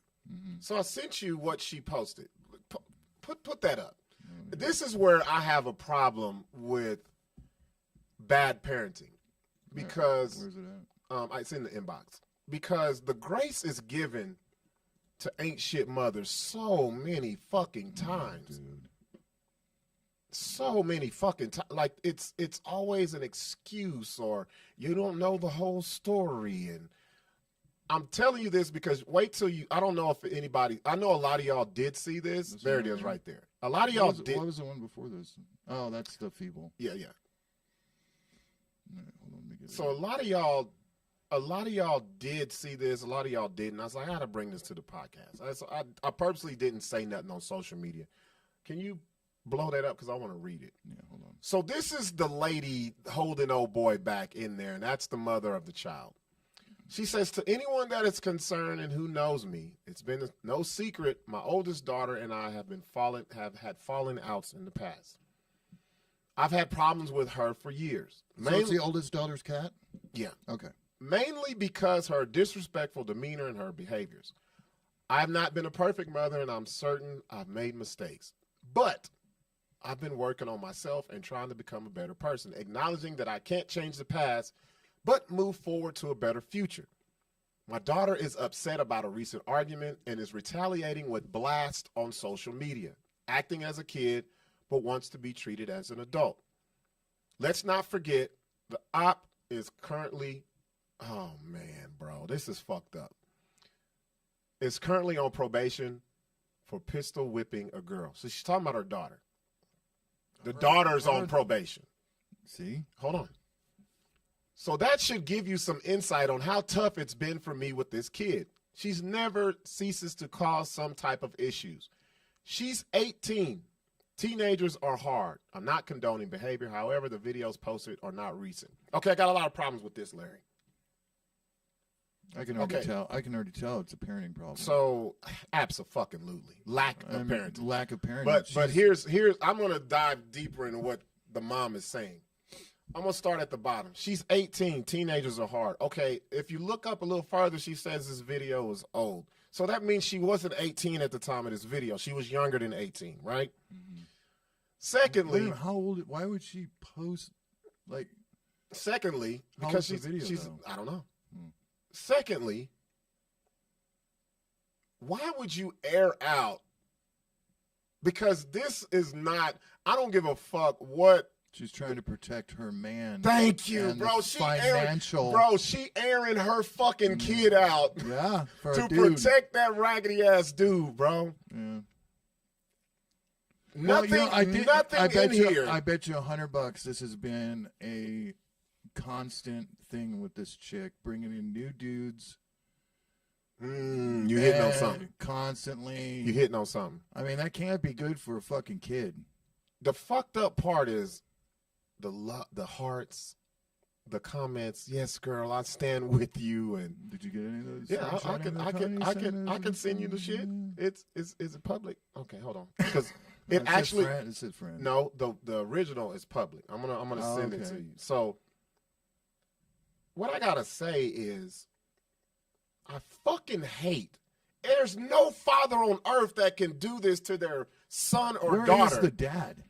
So I sent you what she posted. Put that up. This is where I have a problem with bad parenting because where's it at? It's in the inbox because the grace is given to ain't shit mothers so many fucking times. So many fucking times. Like it's always an excuse or you don't know the whole story. And I'm telling you this because wait till I don't know if anybody, I know a lot of y'all did see this. There it is right there. A lot of y'all did. What was the one before this? Oh, that's the Feeble. Yeah. Right, hold on, let me get So a lot of y'all did see this. A lot of y'all didn't. I was like, I got to bring this to the podcast. I purposely didn't say nothing on social media. Can you blow that up because I want to read it? Yeah, hold on. So this is the lady holding old boy back in there, and that's the mother of the child. She says, to anyone that is concerned and who knows me, it's been no secret my oldest daughter and I have had falling outs in the past. I've had problems with her for years. So it's the oldest daughter's cat? Yeah. Okay. Mainly because her disrespectful demeanor and her behaviors. I've not been a perfect mother, and I'm certain I've made mistakes. But I've been working on myself and trying to become a better person, acknowledging that I can't change the past, but move forward to a better future. My daughter is upset about a recent argument and is retaliating with blast on social media, acting as a kid, but wants to be treated as an adult. Let's not forget, the op is currently, oh man, bro, this is fucked up. Is currently on probation for pistol whipping a girl. So she's talking about her daughter. The daughter's on probation. See? Hold on. So that should give you some insight on how tough it's been for me with this kid. She's never ceases to cause some type of issues. She's 18. Teenagers are hard. I'm not condoning behavior. However, the videos posted are not recent. Okay, I got a lot of problems with this, Larry. I can already tell it's a parenting problem. So, abso-fucking-lutely. Lack of parenting. Lack of parenting. But here's I'm going to dive deeper into what the mom is saying. I'm going to start at the bottom. She's 18. Teenagers are hard. Okay, if you look up a little farther, she says this video is old. So that means she wasn't 18 at the time of this video. She was younger than 18, right? Mm-hmm. Secondly, how old? Why would she post like? Secondly, because she's I don't know. Secondly, why would you air out? Because this is not. I don't give a fuck what. She's trying to protect her man. Thank you, bro. She airing her fucking kid out. Yeah, to protect that raggedy ass dude, bro. Yeah. Nothing in here. I bet you $100 this has been a constant thing with this chick, bringing in new dudes. You hitting on something. Constantly. You hitting on something. I mean, that can't be good for a fucking kid. The fucked up part is the hearts the comments, yes, girl, I stand with you, and Did you get any of those? yeah, I can send you the shit. Is it public? Okay, hold on, because it actually it said friend. no, the original is public. I'm gonna send it to you. So what I gotta say is, I fucking hate. There's no father on earth that can do this to their son or Where daughter. is the dad?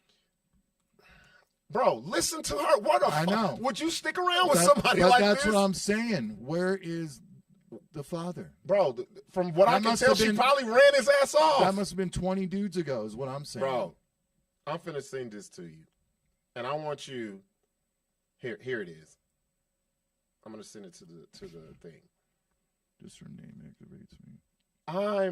Bro, listen to her. What a I know. Would you stick around with somebody like that's this? what I'm saying. Where is the father? Bro, from what I can tell, she probably ran his ass off. That must have been 20 dudes ago is what I'm saying. Bro, I'm finna send this to you. And I want you, here it is. I'm gonna send it to the thing. Just her name activates me. I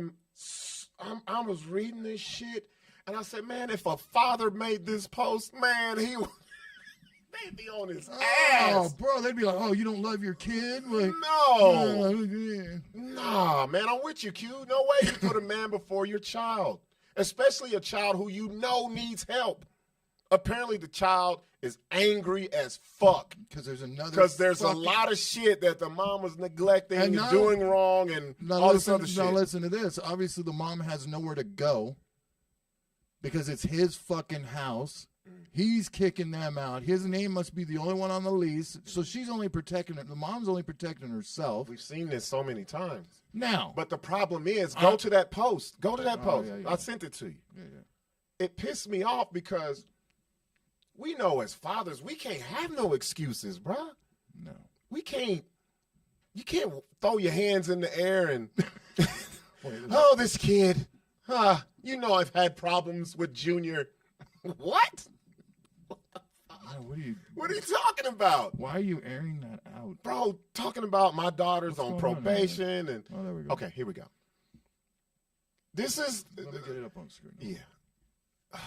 was reading this shit, and I said, man, if a father made this post, man, they'd be on his ass. Oh, bro, they'd be like, oh, you don't love your kid? Like, No. yeah. Nah, man, I'm with you, Q. No way you put a man before your child, especially a child who you know needs help. Apparently, the child is angry as fuck. Because there's a lot of shit that the mom was neglecting and doing wrong and all this other shit. Now listen to this. Obviously, the mom has nowhere to go because it's his fucking house. He's kicking them out. His name must be the only one on the lease. So she's only protecting it. The mom's only protecting herself. We've seen this so many times. Now. But the problem is, go to that post. Go to that post. Yeah. I sent it to you. Yeah. It pissed me off because we know as fathers, we can't have no excuses, bruh. No. We can't. You can't throw your hands in the air and, oh, this kid. You know I've had problems with Junior. What? What are you talking about? Why are you airing that out? Bro, talking about my daughter's on probation and oh, there we go. Okay, here we go. This is Let me get it up on screen. Yeah.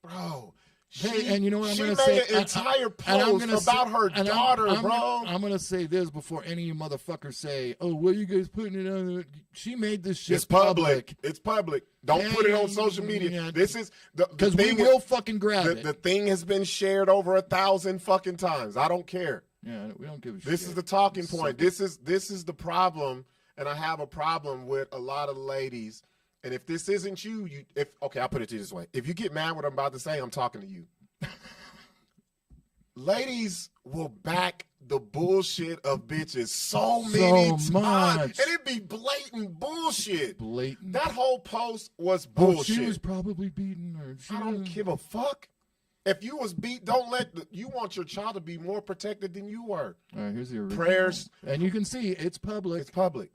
Bro. Hey, and you know what I'm she going to say? made an entire post about her daughter, bro. I'm going to say this before any of you motherfuckers say, oh, what are you guys putting it on? She made this shit It's public. It's public. Don't put it on social media. Yeah. This is the because we will fucking grab it. The thing has been shared over 1,000 fucking times. I don't care. Yeah, we don't give a shit. This is the talking point. This is the problem, and I have a problem with a lot of ladies. And if this isn't you, okay, I'll put it to you this way. If you get mad what I'm about to say, I'm talking to you. Ladies will back the bullshit of bitches so many times. And it'd be blatant bullshit. Blatant. That whole post was bullshit. She was probably beaten her. I don't give a fuck. If you was beat, you want your child to be more protected than you were. All right, here's the original. Prayers. And you can see it's public. It's public.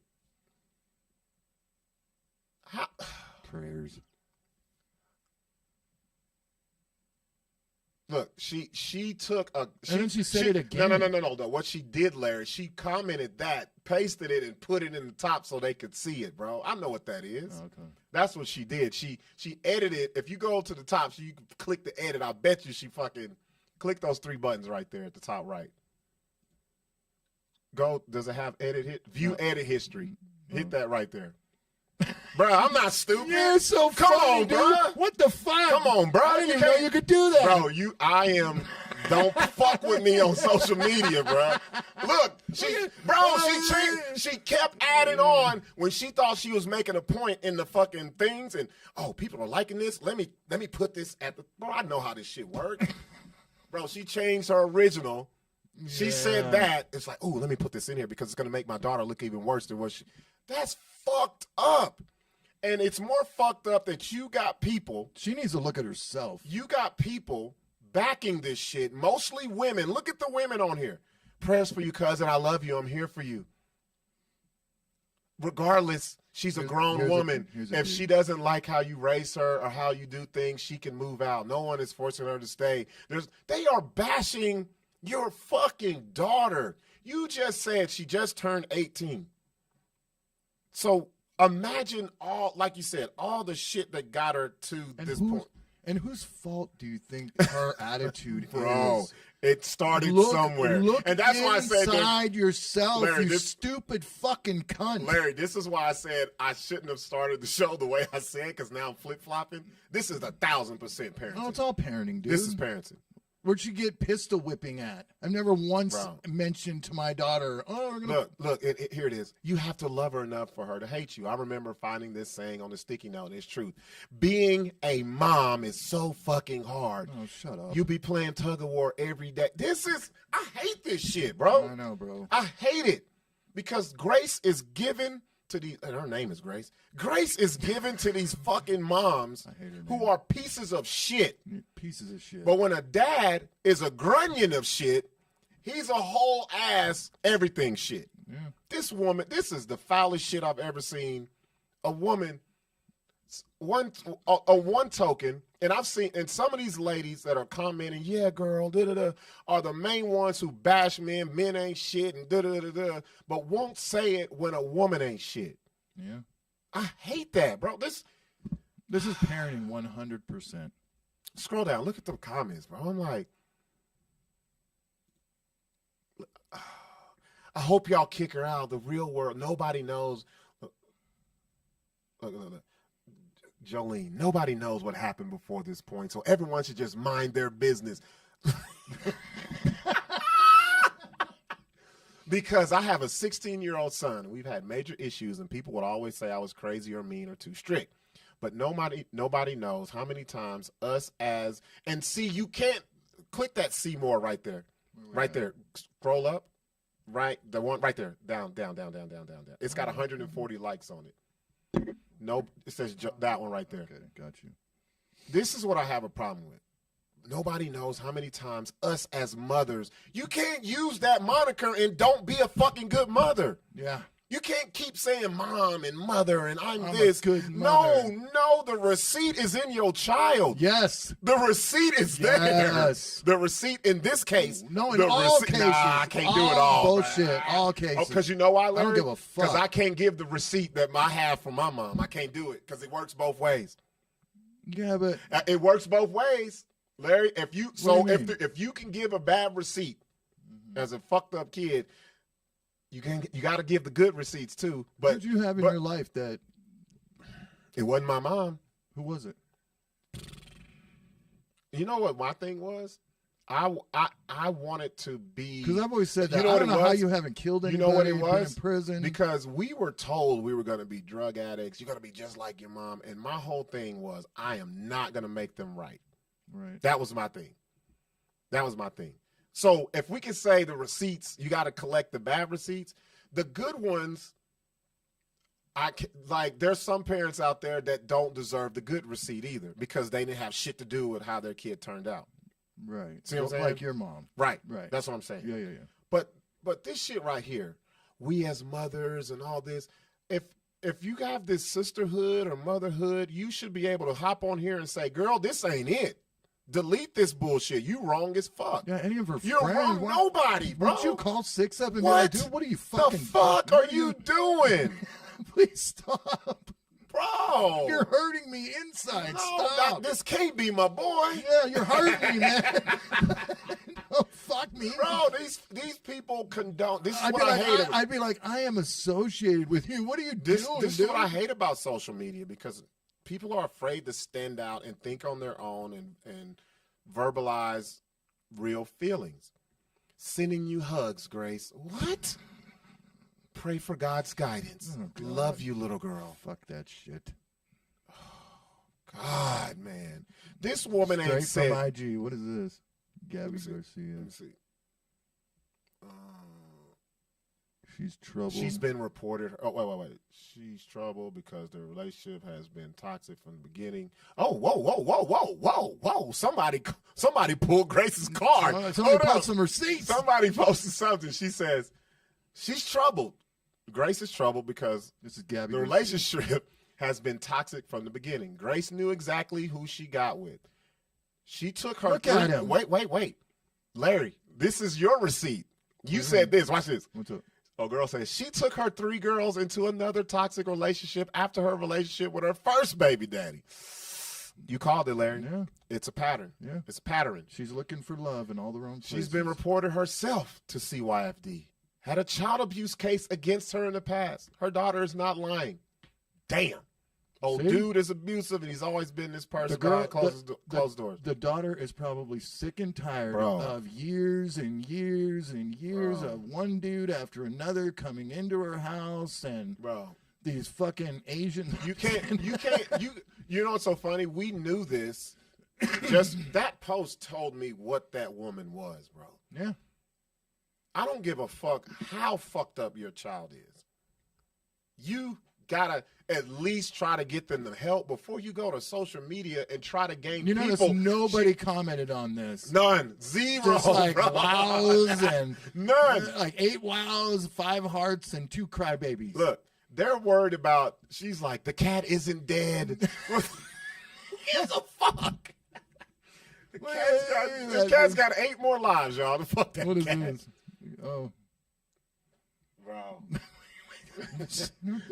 Prayers. Look, she took a. And then she said it again. No. What she did, Larry, she commented that, pasted it, and put it in the top so they could see it, bro. I know what that is. Okay. That's what she did. She edited. If you go to the top, so you can click the edit. I bet you she fucking click those 3 buttons right there at the top right. Go. Does it have edit hit? View edit history. Hit that right there. Bro, I'm not stupid. You're so Come funny, on, dude. bro. What the fuck? Come on, bro. I didn't even know you could do that. Bro, don't fuck with me on social media, bro. Look, she kept adding on when she thought she was making a point in the fucking things and, oh, people are liking this. Let me put this at the, bro, I know how this shit works. Bro, she changed her original. She said that. It's like, oh, let me put this in here because it's going to make my daughter look even worse than what she, that's fucked up. And it's more fucked up that you got people. She needs to look at herself. You got people backing this shit, mostly women. Look at the women on here. Prayers for you, cousin. I love you. I'm here for you. Regardless, she's a grown woman. If she doesn't like how you raise her or how you do things, she can move out. No one is forcing her to stay. They are bashing your fucking daughter. You just said she just turned 18. So imagine like you said, all the shit that got her to this point. And whose fault do you think her attitude Bro, is? It started somewhere. And that's why I said inside yourself, Larry, you stupid fucking cunt. Larry, this is why I said I shouldn't have started the show the way I said, because now I'm flip-flopping. This is 1,000% parenting. No, it's all parenting, dude. This is parenting. Where'd she get pistol whipping at? I've never once Bro. mentioned to my daughter, oh, we're gonna... Look, here it is. You have to love her enough for her to hate you. I remember finding this saying on the sticky note, and it's truth. Being a mom is so fucking hard. Oh, shut up. You be playing tug of war every day. I hate this shit, bro. I know, bro. I hate it because grace is given to these, and her name is Grace. Grace is given to these fucking moms who are pieces of shit. Pieces of shit. But when a dad is a grunion of shit, he's a whole ass everything shit. Yeah. This woman, this is the foulest shit I've ever seen. A woman, one token, and I've seen, and some of these ladies that are commenting, yeah, girl, da-da-da, are the main ones who bash men ain't shit, and da-da-da-da, but won't say it when a woman ain't shit. Yeah. I hate that, bro. This is parenting 100%. Scroll down, look at the comments, bro. I'm like, I hope y'all kick her out. The real world, nobody knows. Look. Jolene, nobody knows what happened before this point, so everyone should just mind their business. Because I have a 16-year-old son. We've had major issues, and people would always say I was crazy or mean or too strict. But nobody knows how many times and see, you can't click that see more right there. Right there. Scroll up. Right, the one right there. Down. It's got 140 likes on it. No, it says that one right there. Okay, got you. This is what I have a problem with. Nobody knows how many times us as mothers, you can't use that moniker and don't be a fucking good mother. Yeah. You can't keep saying mom and mother and I'm this. A good mother. No, the receipt is in your child. Yes. The receipt is there. The receipt in this case. No, in all cases. Nah, I can't do it all. Bullshit. All cases. Oh, because you know why, Larry? I don't give a fuck. Because I can't give the receipt that I have from my mom. I can't do it because it works both ways. Yeah, but it works both ways, Larry. If you can give a bad receipt as a fucked up kid, you got to give the good receipts too. But who did you have in your life that? It wasn't my mom. Who was it? You know what my thing was? I wanted to be, because I've always said that. You know I what don't know it was? how you haven't killed anybody. You know what it was? Been in prison. Because we were told we were going to be drug addicts. You're going to be just like your mom. And my whole thing was, I am not going to make them right. Right. That was my thing. So if we can say the receipts, you got to collect the bad receipts. The good ones, there's some parents out there that don't deserve the good receipt either because they didn't have shit to do with how their kid turned out. Right. See what I'm saying? Like your mom. Right. That's what I'm saying. Yeah. But this shit right here, we as mothers and all this, if you have this sisterhood or motherhood, you should be able to hop on here and say, girl, this ain't it. Delete this bullshit. You wrong as fuck. Yeah, any of her You're friends. wrong. Nobody, bro. Would you call Sixx up and What? be like, dude, what are you fucking? The fuck are you doing? Please stop. Bro. You're hurting me inside. No, Stop. this can't be my boy. Yeah, you're hurting me, man. Don't fuck me. Bro, these people condone. This is what I hate. I'd be like, I am associated with you. What are you doing? This is what I hate about social media because people are afraid to stand out and think on their own and verbalize real feelings. Sending you hugs, Grace. What? Pray for God's guidance. Oh, God. Love you, little girl. Fuck that shit. God, man. This woman Straight ain't said. from IG. What is this? Gabby Garcia. Let me see. She's troubled. She's been reported. Oh, wait. She's troubled because their relationship has been toxic from the beginning. Oh, whoa. Somebody pulled Grace's card. Somebody posted some receipts. Somebody posted something. She says she's troubled. Grace is troubled because this is Gabby the Garcia. relationship has been toxic from the beginning. Grace knew exactly who she got with. She took her. Look at him. Wait. Larry, this is your receipt. You said this. Watch this. What's up? Oh, girl says she took her 3 girls into another toxic relationship after her relationship with her first baby daddy. You called it, Larry. Yeah. It's a pattern. Yeah. It's a pattern. She's looking for love in all the wrong places. She's been reported herself to CYFD. Had a child abuse case against her in the past. Her daughter is not lying. Damn. Old dude is abusive, and he's always been this person behind closed doors. The daughter is probably sick and tired Bro. of years and years and years of one dude after another coming into her house and these fucking Asian. You know what's so funny? We knew this. Just that post told me what that woman was, bro. Yeah. I don't give a fuck how fucked up your child is. You gotta at least try to get them the help before you go to social media and try to gain people. You notice nobody commented on this. None. Zero. Just like bro. wows and none. Like 8 wows, 5 hearts, and 2 crybabies. Look, they're worried about. She's like, the cat isn't dead. Who gives a fuck? The cat's got 8 more lives, y'all. The fuck that what is cat. This? Oh, bro.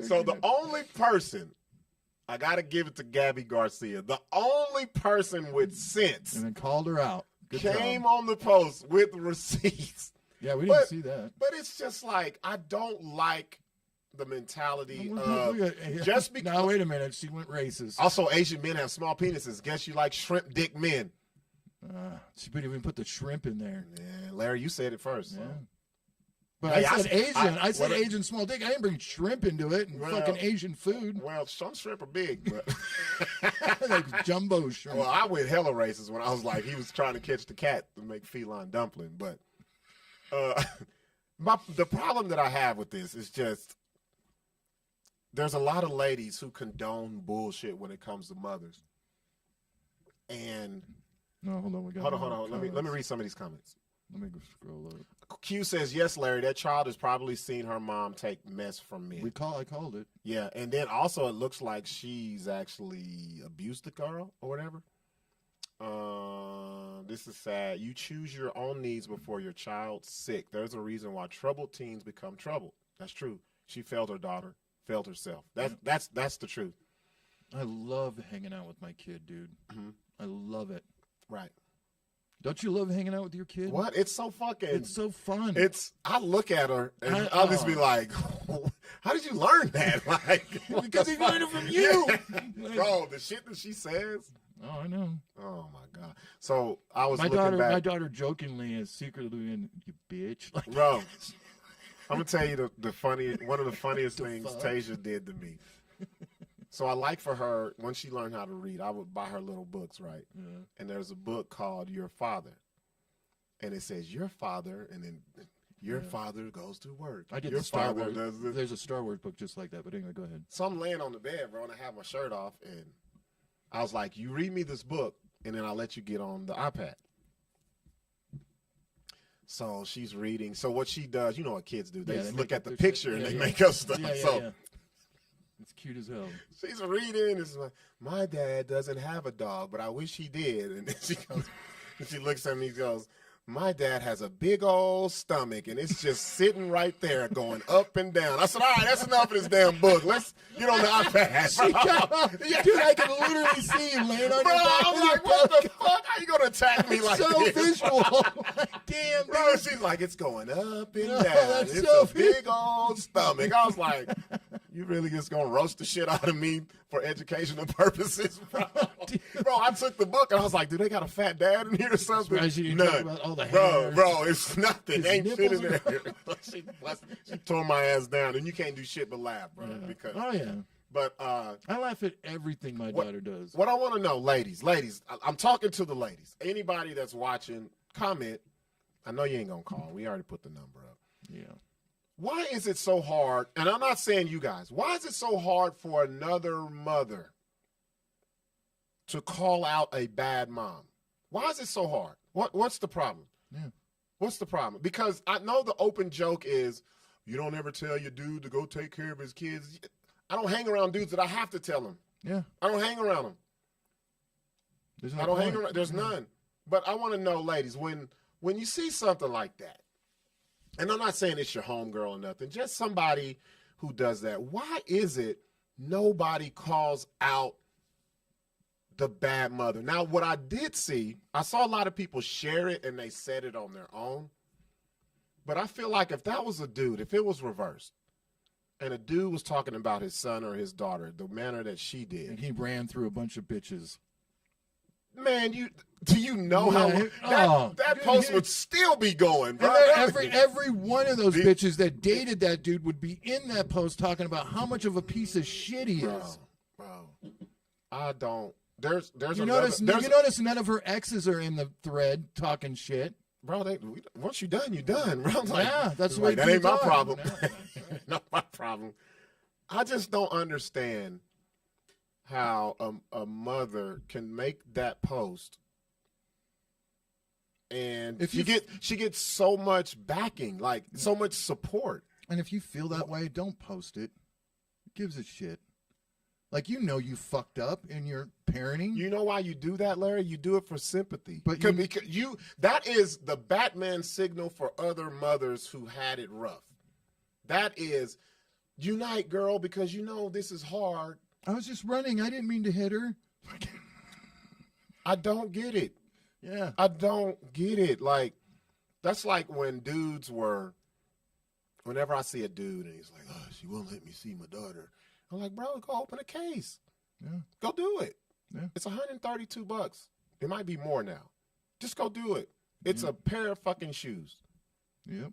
So the only person, I gotta give it to Gabby Garcia, the only person with sense, and then called her out. Good came job. on the post with receipts. Yeah, we didn't see that. But it's just like, I don't like the mentality of just because. Now wait a minute, she went racist. Also, Asian men have small penises. Guess you like shrimp dick men. She didn't even put the shrimp in there. Yeah, Larry, you said it first. Yeah. So. But Hey, I said Asian. I said well, Asian small dick. I didn't bring shrimp into it and fucking Asian food. Well, some shrimp are big, but like jumbo shrimp. Well, I went hella racist when I was like, he was trying to catch the cat to make feline dumpling. But the problem that I have with this is just there's a lot of ladies who condone bullshit when it comes to mothers. And no, hold on, hold on. Let me read some of these comments. Let me go scroll up. Q says, yes, Larry, that child has probably seen her mom take mess from men. I called it. Yeah, and then also it looks like she's actually abused the girl or whatever. This is sad. You choose your own needs before your child's sick. There's a reason why troubled teens become troubled. That's true. She failed her daughter, failed herself. That's the truth. I love hanging out with my kid, dude. Mm-hmm. I love it. Right. Don't you love hanging out with your kid? What? It's so fucking. It's so fun. I look at her and I'll just be like, how did you learn that? Like, because he learned it from you. Bro, the shit that she says. Oh, I know. Oh my God. So I was my looking back. My daughter jokingly is secretly doing, you bitch. Like, bro, I'm gonna tell you one of the funniest things fuck? Tasia did to me. So I like for her, when she learned how to read, I would buy her little books, right? Yeah. And there's a book called Your Father. And it says, your father, and then your father goes to work. I did your the Star father Wars. does this. There's a Star Wars book just like that, but anyway, go ahead. So I'm laying on the bed, bro, and I have my shirt off, and I was like, you read me this book, and then I'll let you get on the iPad. So she's reading. So what she does, you know what kids do. They just look at the picture and they make up stuff. So it's cute as hell. she's reading. It's like, my dad doesn't have a dog, but I wish he did. And then she goes, and she looks at me and goes, my dad has a big old stomach, and it's just sitting right there going up and down. I said, all right, that's enough of this damn book. Let's get on the iPad. Dude, I can literally see you laying on Bro, your back. I'm like, what the fuck? How you going to attack me like so this? visual. Damn, Bro, dude. she's like, it's going up and No, down. that's It's so a big old stomach. I was like, you really just going to roast the shit out of me for educational purposes, bro? Bro, I took the book and I was like, do they got a fat dad in here or something? Surprised you didn't None. talk about all the hair. Bro, it's nothing. His Ain't shit in nipples there. she tore my ass down, and you can't do shit but laugh, bro. Yeah. Because, Oh, yeah. but I laugh at everything my daughter does. what I want to know, ladies, I'm talking to the ladies. Anybody that's watching, comment. I know you ain't going to call. We already put the number up. Yeah. Why is it so hard, and I'm not saying you guys, why is it so hard for another mother to call out a bad mom? Why is it so hard? What's the problem? Yeah. What's the problem? Because I know the open joke is you don't ever tell your dude to go take care of his kids. I don't hang around dudes that I have to tell them. Yeah. I don't hang around them. There's no I don't hang point. around. There's none. But I want to know, ladies, when you see something like that, and I'm not saying it's your homegirl or nothing, just somebody who does that, why is it nobody calls out the bad mother? Now, what I did see, I saw a lot of people share it and they said it on their own. But I feel like if that was a dude, if it was reversed, and a dude was talking about his son or his daughter, the manner that she did. And he ran through a bunch of bitches. Man, do you know that post would still be going, bro? Every one of those bitches that dated that dude would be in that post talking about how much of a piece of shit he is. Bro, I don't. There's you notice none of her exes are in the thread talking shit. Bro, once you're done, you're done. Bro, like, yeah, that's the way that ain't my are. problem. No. Not my problem. I just don't understand how a mother can make that post, and she gets so much backing, like so much support. And if you feel that way, don't post it. Who gives a shit? Like, you fucked up in your parenting. You know why you do that, Larry? You do it for sympathy. But because that is the Batman signal for other mothers who had it rough. That is, unite, girl, because you know this is hard. I was just running. I didn't mean to hit her. I don't get it. Yeah. I don't get it. Like, that's like when dudes were, whenever I see a dude and he's like, oh, she won't let me see my daughter. I'm like, bro, go open a case. Yeah. Go do it. Yeah. It's $132. It might be more now. Just go do it. It's a pair of fucking shoes. Yep.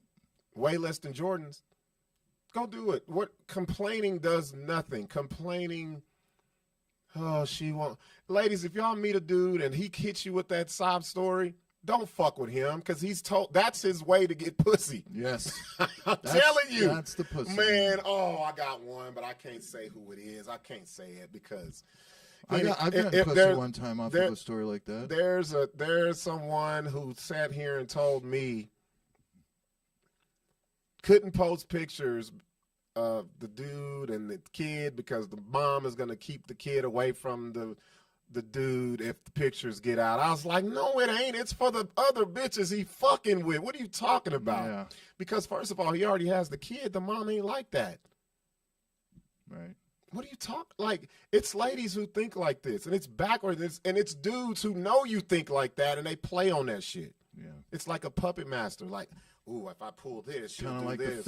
Way less than Jordans. Go do it. What complaining does nothing. Complaining, oh, she won't. Ladies, if y'all meet a dude and he hits you with that sob story, don't fuck with him because he's told that's his way to get pussy. Yes. I'm telling you. That's the pussy. Man, oh, I got one, but I can't say who it is. I can't say it because I've gotten pussy one time off of a story like that. There's someone who sat here and told me couldn't post pictures of the dude and the kid because the mom is going to keep the kid away from the dude if the pictures get out. I was like, no, it ain't. It's for the other bitches he fucking with. What are you talking about? Yeah. Because first of all, he already has the kid. The mom ain't like that. Right. What are you talking? Like, it's ladies who think like this, and it's backwards, and it's dudes who know you think like that, and they play on that shit. Yeah. It's like a puppet master. Like, ooh, if I pull this, she'll Kind of do like this.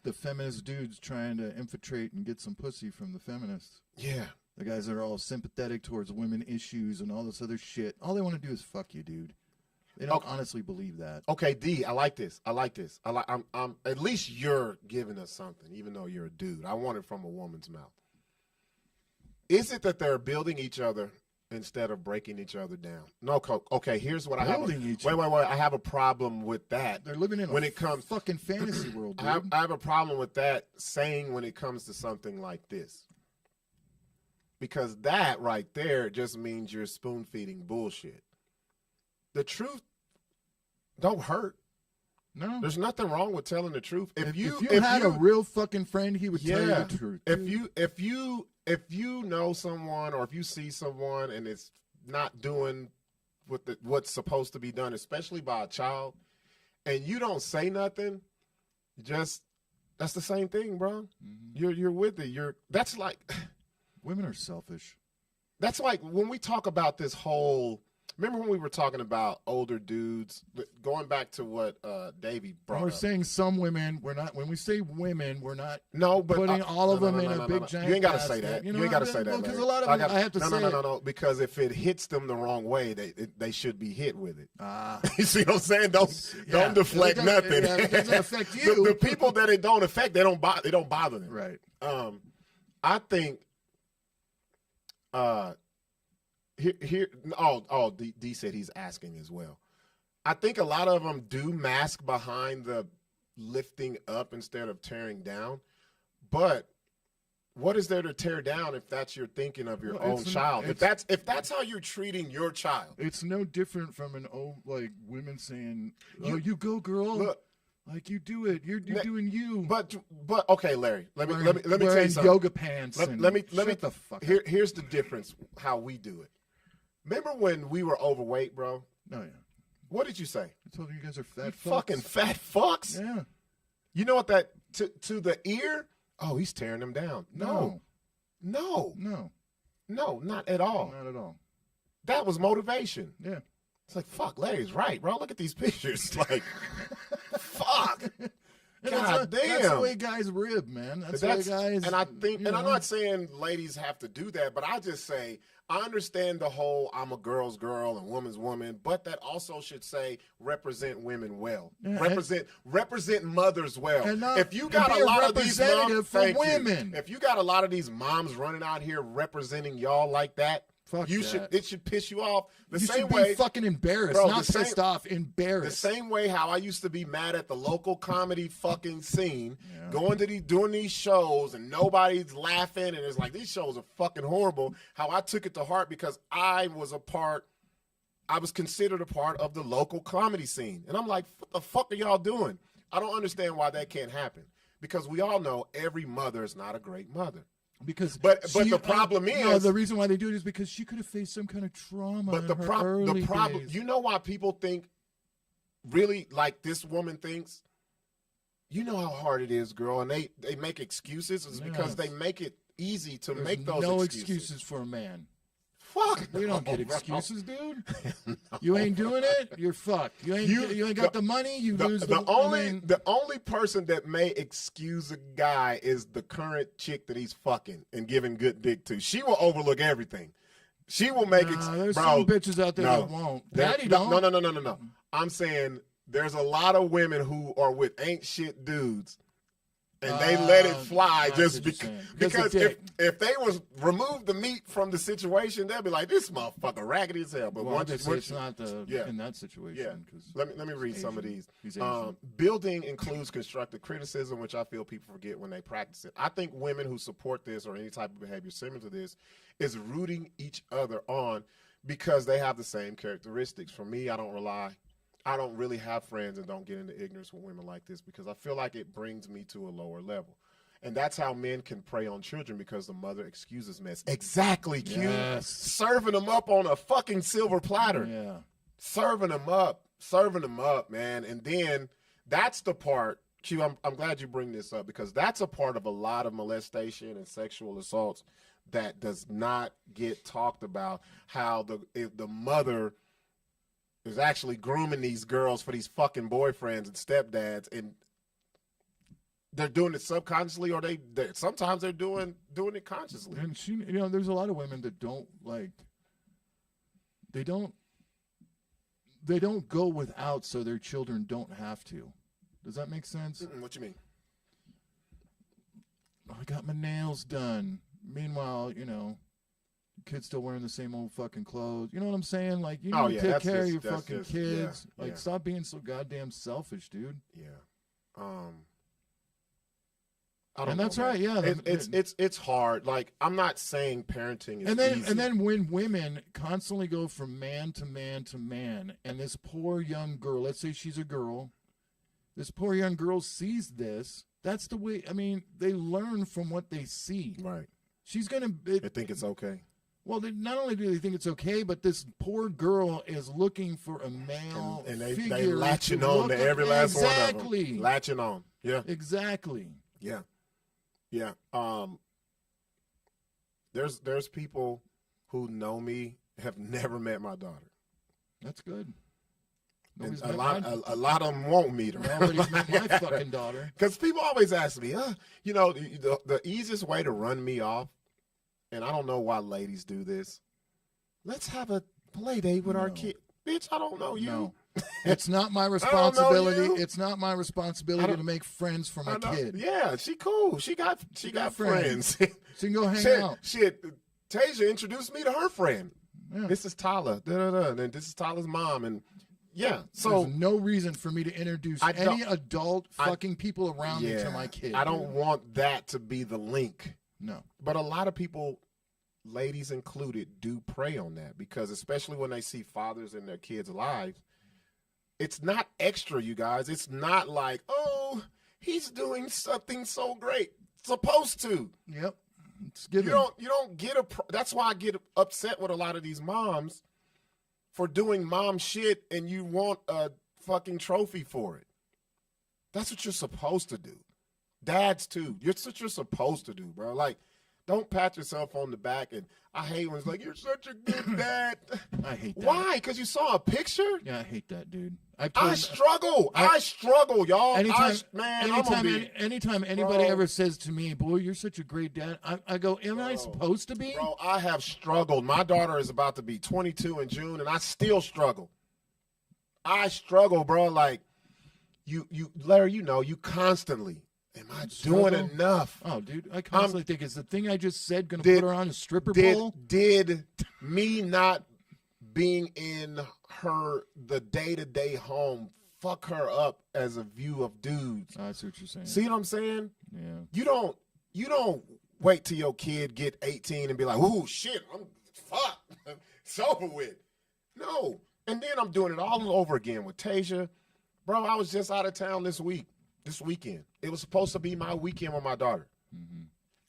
the feminist dudes trying to infiltrate and get some pussy from the feminists. Yeah. The guys that are all sympathetic towards women issues and all this other shit. All they want to do is fuck you, dude. They don't honestly believe that. Okay, D, I like this. I'm at least you're giving us something, even though you're a dude. I want it from a woman's mouth. Is it that they're building each other instead of breaking each other down? No, okay, here's what I have. Wait. I have a problem with that. They're living in when it comes fucking fantasy world, dude. I have a problem with that saying when it comes to something like this. Because that right there just means you're spoon-feeding bullshit. The truth don't hurt. No. There's nothing wrong with telling the truth. If you had a real fucking friend, he would tell you the truth. If you know someone or if you see someone and it's not doing what's supposed to be done, especially by a child, and you don't say nothing, that's the same thing, bro. Mm-hmm. You're with it. That's like women are selfish. That's like when we talk about this whole. Remember when we were talking about older dudes? Going back to what Davey brought up. We're saying some women. We're not. When we say women, we're not. No, but putting all of them in a big giant. You ain't got to say that. You ain't got to say that. Because a lot of them, I have to say. No. Because if it hits them the wrong way, they should be hit with it. Ah. You see what I'm saying? Don't deflect nothing. It doesn't affect you. The people that it don't affect, they don't bother them. Right. I think. D said he's asking as well. I think a lot of them do mask behind the lifting up instead of tearing down. But what is there to tear down if that's your thinking of your own child? If that's how you're treating your child, it's no different from an old women saying, "Oh, you go, girl." Look, like you do it. You're doing you. But okay, Larry. Let me tell you something. Yoga pants. Let me the fuck up. Here's the difference. How we do it. Remember when we were overweight, bro? Oh, yeah. What did you say? I told you guys are fat fucks. Fucking fat fucks? Yeah. You know what that, to the ear? Oh, he's tearing them down. No, not at all. Not at all. That was motivation. Yeah. It's like, fuck, Larry's right, bro. Look at these pictures. Like, fuck. And God damn. That's the way guys rib, man. That's the way guys. And I think, and I'm not saying ladies have to do that, but I just say I understand the whole I'm a girl's girl and woman's woman, but that also should say represent women well, represent mothers well. And not, if you got a lot of these moms, for women, if you got a lot of these moms running out here representing y'all like that. Fuck you that. should. It should piss you off. The you same should way, be fucking embarrassed, bro, not pissed off. Embarrassed. The same way how I used to be mad at the local comedy fucking scene, going to doing these shows and nobody's laughing and it's like these shows are fucking horrible. How I took it to heart because I was considered a part of the local comedy scene, and I'm like, what the fuck are y'all doing? I don't understand why that can't happen because we all know every mother is not a great mother. Because but the problem is no, the reason why they do it is because she could have faced some kind of trauma. But the problem, days. you know why people think really like this woman thinks. You know how hard it is, girl, and they make excuses. It's because they make it easy to make those. No excuses for a man. Fuck, we don't get excuses, dude. No. You ain't doing it. You're fucked. You ain't got the money. You lose the only person that may excuse a guy is the current chick that he's fucking and giving good dick to. She will overlook everything. She will make there's some bitches out there that won't. Daddy don't. No. I'm saying there's a lot of women who are with ain't shit dudes. And they let it fly just because if they was remove the meat from the situation, they'll be like, this motherfucker raggedy as hell. But once it's not in that situation. Yeah. Let me read some of these. Building includes constructive criticism, which I feel people forget when they practice it. I think women who support this or any type of behavior similar to this is rooting each other on because they have the same characteristics. For me, I don't really have friends and don't get into ignorance with women like this because I feel like it brings me to a lower level. And that's how men can prey on children because the mother excuses mess. Exactly, Q. Yes. Serving them up on a fucking silver platter. Yeah. Serving them up, man. And then that's the part, Q, I'm glad you bring this up because that's a part of a lot of molestation and sexual assaults that does not get talked about, how the mother is actually grooming these girls for these fucking boyfriends and stepdads, and they're doing it subconsciously, or sometimes they're doing it consciously. And there's a lot of women that don't like. They don't go without, so their children don't have to. Does that make sense? What you mean? I got my nails done. Meanwhile, kids still wearing the same old fucking clothes. You know what I'm saying? Like, take care of your fucking kids. Stop being so goddamn selfish, dude. Yeah. And that's right. Yeah. It's hard. Like, I'm not saying parenting is easy. And then when women constantly go from man to man to man, and this poor young girl, let's say she's a girl, this poor young girl sees this. That's the way. I mean, they learn from what they see. Right. She's gonna. They think it's okay. Well, not only do they think it's okay, but this poor girl is looking for a male and figure. They latching on to every last one of them. Latching on. Yeah. Exactly. Yeah. Yeah. There's people who know me have never met my daughter. That's good. And a lot of them won't meet her. Nobody's met my fucking daughter. Because people always ask me, the easiest way to run me off, and I don't know why ladies do this, let's have a play date with our kid. Bitch, I don't know you. No. It's not my responsibility. It's not my responsibility to make friends for my kid. Yeah, she cool. She got friends. She can go hang out. Tasia introduced me to her friend. Yeah. This is Tyler. And then this is Tyler's mom. And yeah, so there's no reason for me to introduce any adult fucking people around me to my kid. I don't want that to be the link. No. But a lot of people, ladies included, do prey on that because especially when they see fathers in their kids' lives, it's not extra, you guys. It's not like, oh, he's doing something so great. Supposed to. Yep. It's given. You don't get that's why I get upset with a lot of these moms for doing mom shit and you want a fucking trophy for it. That's what you're supposed to do. Dads too. That's what you're supposed to do, bro. Like, don't pat yourself on the back. And I hate when it's like, you're such a good dad. I hate that. Why? Because you saw a picture? Yeah, I hate that, dude. I struggle, y'all. Anytime, Anytime anybody ever says to me, "Boy, you're such a great dad," I go, "Am I supposed to be?" Bro, I have struggled. My daughter is about to be 22 in June, and I still struggle. I struggle, bro. Like you, Larry. You constantly. Am I doing enough? Oh, dude, I constantly think, is the thing I just said going to put her on a stripper pole? Did me not being in the day-to-day home fuck her up as a view of dudes? I see what you're saying. See what I'm saying? Yeah. You don't wait till your kid get 18 and be like, "Ooh, shit, I'm fuck, it's over with." No. And then I'm doing it all over again with Tasia. Bro, I was just out of town this weekend. It was supposed to be my weekend with my daughter. Mm-hmm.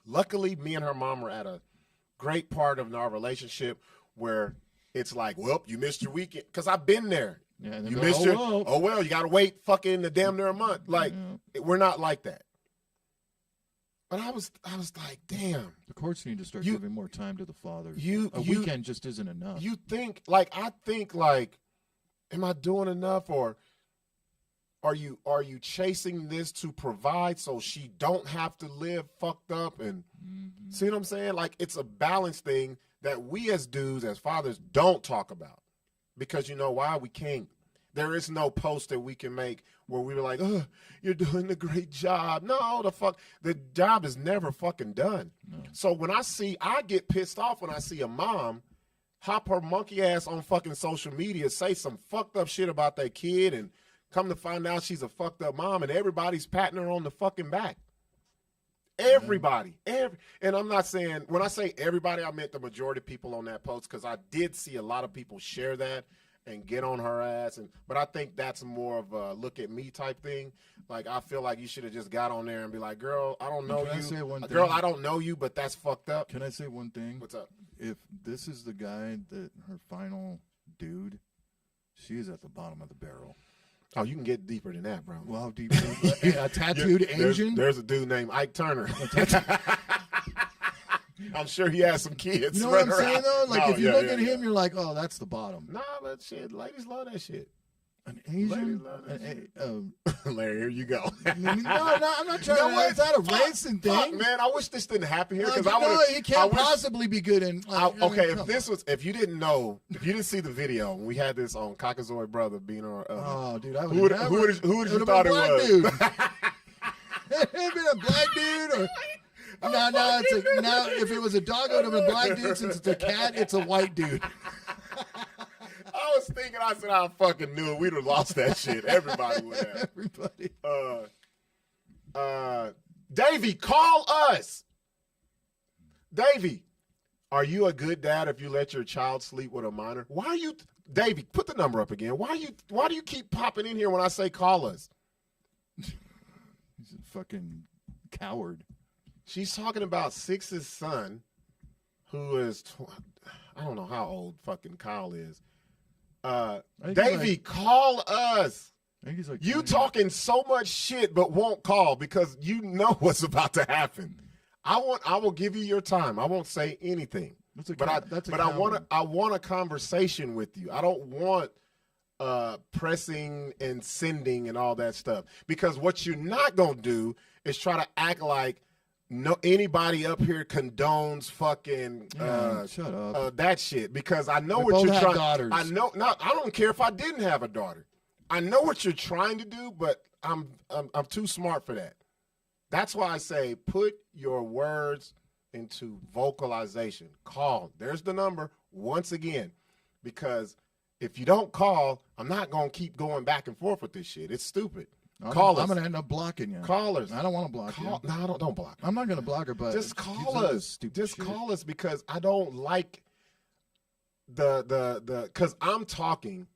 Luckily, me and her mom were at a great part of our relationship where it's like, well, you missed your weekend. Because I've been there. Yeah, you missed your, oh, well, you got to wait fucking the damn near a month. Like, we're not like that. But I was like, damn. The courts need to start giving more time to the father. A weekend just isn't enough. I think, am I doing enough, or are you chasing this to provide so she don't have to live fucked up? And see what I'm saying? Like, it's a balance thing that we as dudes, as fathers, don't talk about. Because you know why? We can't. There is no post that we can make where we were like, "Oh, you're doing a great job." No, the job is never fucking done. No. So when I get pissed off when I see a mom hop her monkey ass on fucking social media, say some fucked up shit about their kid, and come to find out she's a fucked up mom, and everybody's patting her on the fucking back. Everybody. And I'm not saying, when I say everybody, I meant the majority of people on that post, because I did see a lot of people share that and get on her ass. But I think that's more of a look at me type thing. Like, I feel like you should have just got on there and be like, "Girl, I don't know you. Girl, I don't know you, but that's fucked up." Can I say one thing? What's up? If this is the guy that her final dude, she is at the bottom of the barrel. Oh, you can get deeper than that, bro. Well, how deep? A tattooed Asian? There's a dude named Ike Turner. I'm sure he has some kids. You know what I'm saying, though? Like, if you look at him, you're like, "Oh, that's the bottom." Nah, but shit, ladies love that shit. An Asian? Larry, here you go. No, I'm not trying to. It's not a racing thing. Fuck, man, I wish this didn't happen here, because he can't possibly be good in. If you didn't see the video, when we had this on Cockazoid Brother being on. Oh, dude, who would you thought it was? Dude. It would have been a black dude, or now if it was a dog, it would have been a black dude. Since it's a cat, it's a white dude. I was thinking, I said, I fucking knew it. We'd have lost that shit. Everybody would have. Everybody. Davey, call us. Davey, are you a good dad if you let your child sleep with a minor? Why are you, Davey, put the number up again. Why do you keep popping in here when I say call us? He's a fucking coward. She's talking about Sixx's son, who is, I don't know how old fucking Kyle is. Davey, call us. I think he's like you talking so much shit but won't call because you know what's about to happen. I will give you your time. I won't say anything. I want a conversation with you. I don't want pressing and sending and all that stuff, because what you're not gonna do is try to act like anybody up here condones fucking shut up. that shit, because I know we what you're trying. Daughters. I don't care if I didn't have a daughter. I know what you're trying to do, but I'm too smart for that. That's why I say put your words into vocalization. Call. There's the number once again, because if you don't call, I'm not gonna keep going back and forth with this shit. It's stupid. Call us. I'm going to end up blocking you. Call us. I don't want to block you. No, don't block. I'm not going to block her, but just call us. Just call us, because I don't like the because I'm talking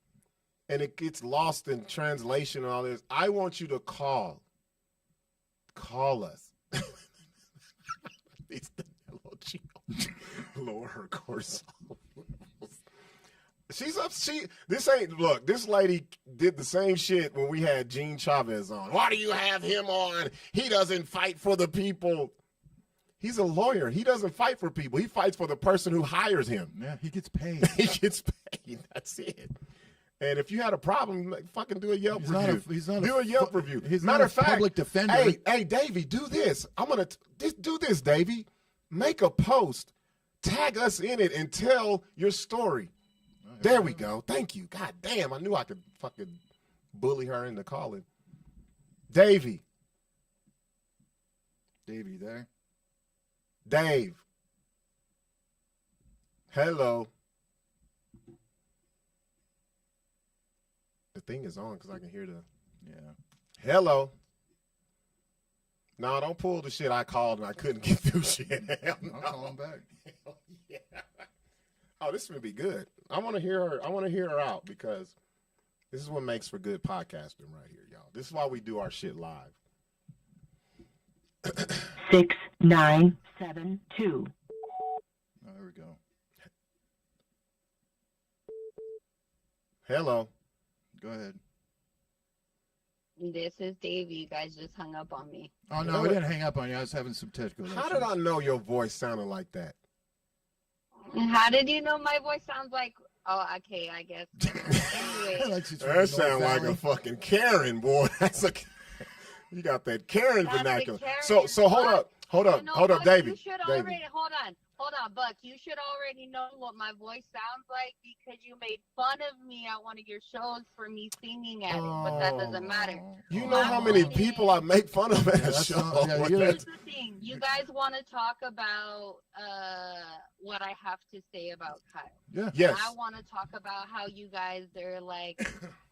and it gets lost in translation and all this. I want you to call. Call us. Lower her cortisol. This lady did the same shit when we had Gene Chavez on. Why do you have him on? He doesn't fight for the people. He's a lawyer. He doesn't fight for people. He fights for the person who hires him. Yeah, he gets paid. He gets paid. That's it. And if you had a problem, like, fucking do a Yelp review. He's not do a Yelp review. He's Matter not a of fact, public defender. Hey, Davey, do this. I'm gonna do this, Davey. Make a post, tag us in it, and tell your story. There we go. Thank you. God damn, I knew I could fucking bully her into calling. Davey. Davey, there. Dave. Hello. The thing is on because I can hear the. Yeah. Hello. No, don't pull the shit I called and I couldn't get through shit. Hell no. I'll call him back. Hell yeah. Oh, this would be good. I want to hear her. I want to hear her out because this is what makes for good podcasting right here, y'all. This is why we do our shit live. 6972. Oh, there we go. Hello. Go ahead. This is Davey. You guys just hung up on me. Oh, no, we didn't hang up on you. I was having some technical issues. How did I know your voice sounded like that? How did you know my voice sounds like? Oh, okay, I guess. Anyway, Like she's from That North sounds like Valley. a fucking Karen, boy. That's a. You got that Karen That's vernacular. the Karen, So hold Buck. up, hold up, No, hold up, Buck, Davey. You should Davey. already hold on, Buck. You should already know what my voice sounds like because you made fun of me at one of your shows for me singing at it. But that doesn't matter. You know how many people I make fun of at a that's show. not- yeah, you're- Here's the thing. You guys want to talk about what I have to say about Kyle. Yeah. Yes. I want to talk about how you guys are like,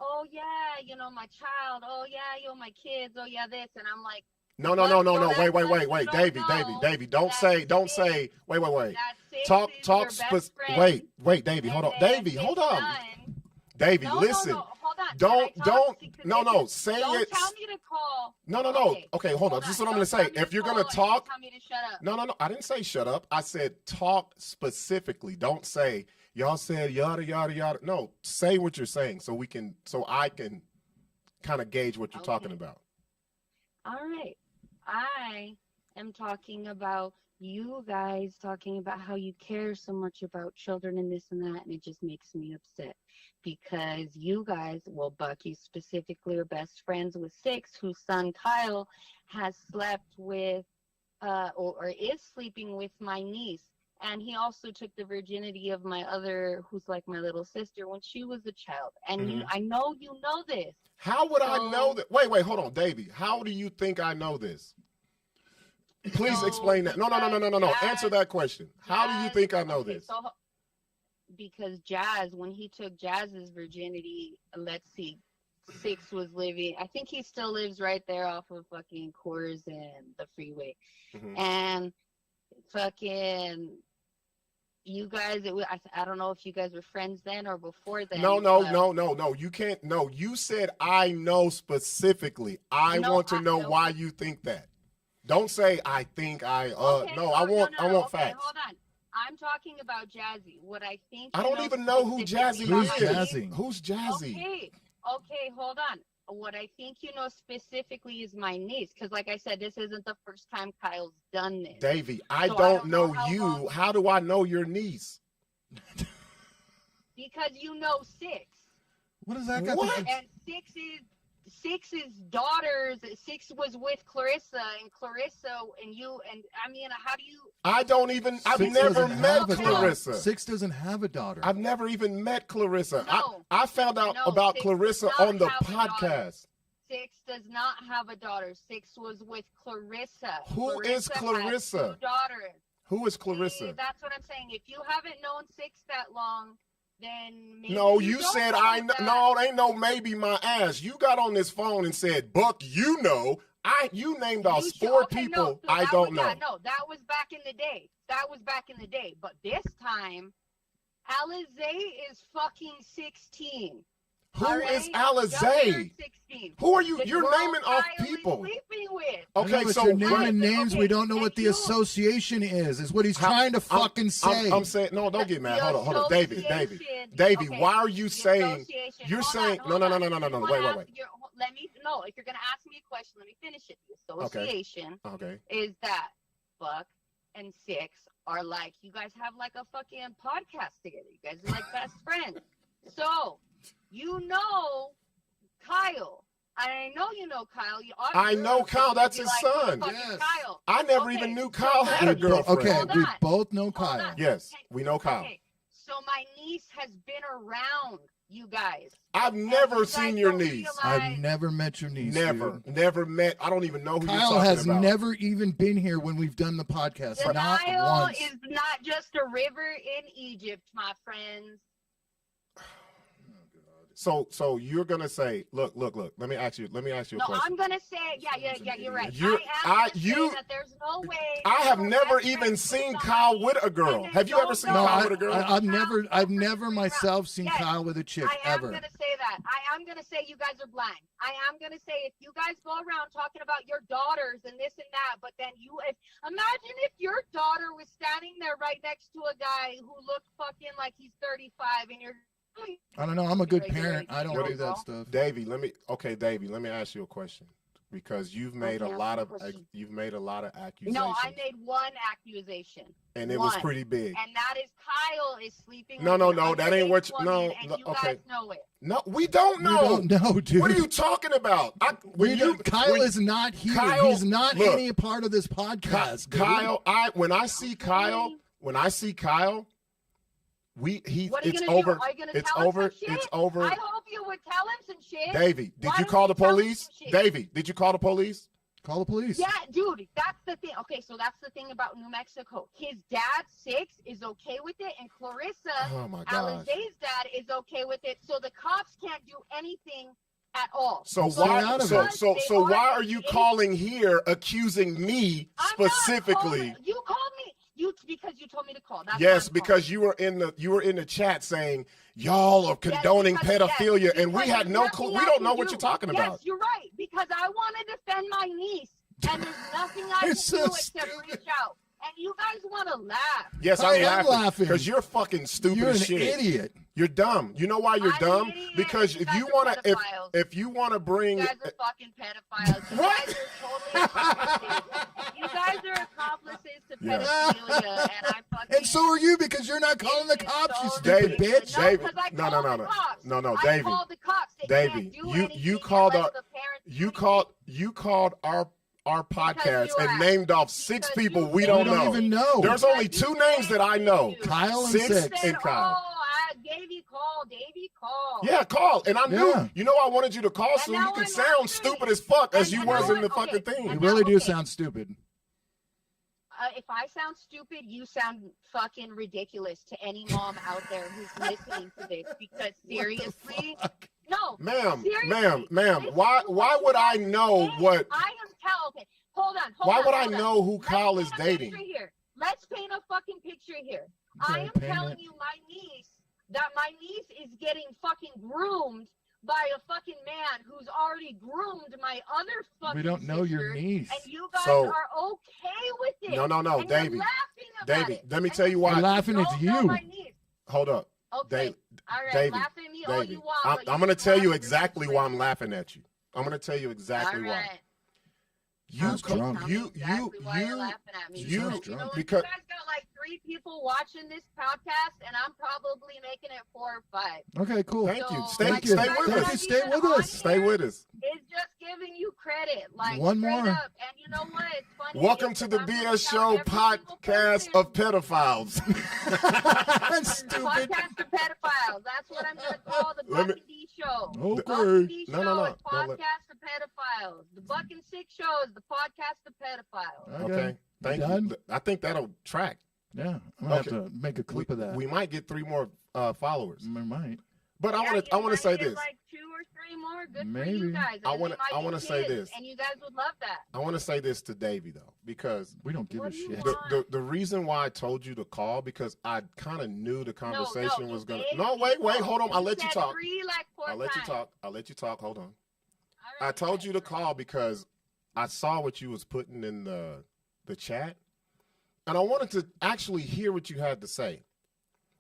oh yeah, you know, my child. Oh yeah, you know, my kids. Oh yeah, this. And I'm like, No. Wait. Davey. Don't say. Wait. that Sixx Talk. is your best friend. Wait, Davey. Hold on. And then Davey, hold his on. son- Davey, No, listen. No, hold on. Don't. Can I talk? Because No. Say don't it. tell me to call. No. Okay, hold on. This is what I'm gonna Don't say. tell me If to you're call gonna and talk, tell me to shut up. No. I didn't say shut up. I said talk specifically. Don't say y'all said yada yada yada. No, say what you're saying so I can kind of gauge what you're talking about. All right. I am talking about you guys talking about how you care so much about children and this and that, and it just makes me upset because you guys, well, Buck, you specifically are best friends with Sixx, whose son Kyle has slept with or is sleeping with my niece. And he also took the virginity of my other, who's like my little sister, when she was a child. And I know you know this. How would I So- know that? Wait, hold on, Davey. How do you think I know this? Please So, explain that. No. because Answer that question. How do you Jazz- think I know okay, this? So, because Jazz, when he took Jazz's virginity, let's see, Sixx was living, I think he still lives right there off of fucking Coors and the freeway. Mhm. And fucking, you guys, I don't know if you guys were friends then or before then. No. but- You can't. No, you said I know specifically. I No, want to know no. why you think that. Don't say I think I. Okay, No, I want okay, facts. Hold on. I'm talking about Jazzy. What I think. I you don't even know who Jazzy specifically Who's is. about me- Jazzy? Who's Jazzy? Okay, hold on. What I think you know specifically is my niece, because like I said, this isn't the first time Kyle's done this. Davey, I So don't know how you. long- How do I know your niece? Because you know Sixx. What does that got What? to do? And Sixx's daughters, Sixx was with Clarissa, and Clarissa and you, and I mean, how do you? I don't even. I've Sixx never doesn't met have a daughter. Clarissa. Sixx doesn't have a daughter. I've never even met Clarissa. No. I found out No, about Sixx Clarissa does not on the have a daughter. podcast. Sixx does not have a daughter. Sixx was with Clarissa. Who is has Clarissa? 2 daughters. Who is See, Clarissa? that's what I'm saying. If you haven't known Sixx that long, then maybe No, you don't said know I that. no, it ain't no maybe my ass. You got on this phone and said, Buck, you know. You named off You should- 4 okay, people no, so I that don't was, know. yeah, no, that was back in the day. But this time, Alizé is fucking 16. Who all is right? Alizé? Younger 16. Who are you? The You're girl naming off Kyle is people. sleeping with. I Okay, know, but so you're what- naming names. okay, We don't know what and the you- association is what he's How- trying to fucking say. I'm saying no. Don't get mad. The Hold on, Davey. association- Davey, okay, why are you the saying? association- You're hold saying on, hold on. no. You wanna Wait. let me know if you're gonna ask me a question. Let me finish it. The association Okay. is that Buck and Sixx are like, you guys have like a fucking podcast together. You guys are like best friends. So You know Kyle. I know you know Kyle. I know Kyle. That's his son. Yes. Kyle. I never even knew Kyle had a girlfriend. Okay, Hold we on. both know Hold Kyle. on. Yes, we know Kyle. Okay, so my niece has been around you guys. I've And never you guys seen your don't niece. realize- I've never met your niece. Never, dude. never met. I don't even know who you're Kyle talking has about. never even been here when we've done the podcast. The Not Nile once. is not just a river in Egypt, my friends. So you're gonna say, look. Let me ask you a No, question. I'm gonna say, yeah, you're right. You're- I am gonna you- say that there's no way. I have your never best even friend seen cheats on Kyle me, with a girl. and then Have you don't ever seen know Kyle that with a girl? I've never Kyle myself seen Yes, Kyle with a chick I am ever. gonna say that. I am gonna say you guys are blind. I am gonna say if you guys go around talking about your daughters and this and that, but then imagine if your daughter was standing there right next to a guy who looked fucking like he's 35 and you're. I don't know. I'm a good parent. I don't What do is that all? stuff. Davey, let me ask you a question because you've made Okay, a ask lot me a of question. accusations. No, I made one accusation. and it was one. pretty big. And that is Kyle is sleeping No, with no, an no, that ain't what underage you- no, woman, and no, you okay. guys know it. No, we don't know. We don't know, dude. What are you talking about? Kyle is not here. Kyle- He's not look, any part of this podcast. dude. Kyle, when I see Kyle, What are you it's gonna over. do? Are you gonna It's tell him over. some shit? It's over. I hope you would tell him some shit. Davey, did Why you don't call the tell him police? some shit? Davey, did you call the police? Call the police. Yeah, dude, that's the thing. Okay, so that's the thing about New Mexico. His dad, Sixx, is okay with it, and Clarissa, Oh my gosh. Alizé's dad, is okay with it. So the cops can't do anything at all. So Stay why? out of So it. so They so why are you engaged. calling here accusing me I'm not specifically? calling- You called me. Because you told me to call. That's Yes, why I'm because you were in the chat saying y'all are condoning pedophilia, and we because had no there's clue. nothing We I don't can know what do. you're talking Yes, about. you're right. Because I want to defend my niece, and there's nothing I can It's so do except stupid. reach out. And you guys want to laugh. Yes, I I'm am laughing. because you're fucking stupid You're an as shit. idiot. You're dumb. You know why you're I'm dumb? an idiot. Because You if guys you are want to, pedophiles. if you want to bring, You guys are fucking pedophiles. You What? guys are totally accomplices. You guys are accomplices to Yeah. pedophilia, and I fucking. And so are you because you're not calling the It's cops, you so stupid David, bitch. No, David, 'cause I no, called no, the no. cops. No, no, I David. called the cops. They Davey, can't do you anything called unless our- the parents do you called our podcast you and asked. named off 6 Because people you we said don't We don't know. even know. There's Because only you 2 said names that I know. you. Kyle and Sixx Sixx. said, and Kyle. Oh, I gave you call. Davey call. Yeah, call. And I knew, Yeah. you know, I wanted you to call And so now you could I'm sound laughing. stupid as fuck as you And was now in the I'm- fucking okay. thing. You And really now, do okay. sound stupid. If I sound stupid, you sound fucking ridiculous to any mom out there who's listening to this. Because seriously, no, Ma'am, seriously, ma'am, listen why to what would you I guys know say. what I am okay. Hold on. why would I hold on. know who Let's Kyle is paint a dating? picture here. Let's paint a fucking picture here. Okay, I am paint telling it. you, my niece is getting fucking groomed by a fucking man who's already groomed my other fucking We don't know your sisters, niece. and you guys So- are okay with it. No, and you're Davey. laughing about Davey, it. let me And tell you why. We're laughing at don't know you. my niece. Hold up. Okay. Dave, All right, Davey, laugh at me all Davey. you want. I'm but going to just tell you laugh at exactly me. why I'm laughing at you. I'm going to tell you exactly All why. right. You Sounds co- drunk. Tell me exactly why you're you laughing at me. you- Because, drunk. what, because- you guys got like 3 people watching this podcast, and I'm probably making it 4 or 5. Okay, cool. Thank you. So, Stay like, you. stay guys with are Thank us. you. not Stay even with on us. Stay here. with us. It's just giving you credit, like One straight more. up. And you know what? It's funny. Welcome is to the I'm gonna BS tell Show every single podcast person, of pedophiles. Stupid. Podcast of pedophiles. That's what I'm going to call the Let Buck me- D Show. Okay. Buck D No, Show no, no. is Don't let- podcast of pedophiles. The Buck and Sixx Show is the podcast of pedophiles. Okay. Thank done? you. I think that'll track. Yeah, I'm gonna Okay. have to make a clip of that. We might get 3 more followers. We might. But I Yeah, want you to might say get this. Like 2 or 3 more. Good for Maybe. you guys. I And wanna- they might I wanna get say kids, this. And you guys would love that. I want to say this to Davey though, because We don't give What a do you shit. want? the reason why I told you to call because I kind of knew the conversation no, was gonna. you No, gave wait, me hold on. I'll let you said talk. 3 like 4 I'll let you times. talk. I'll let you talk. Hold on. All I right, told you to guys. call because I saw what you was putting in the chat, and I wanted to actually hear what you had to say.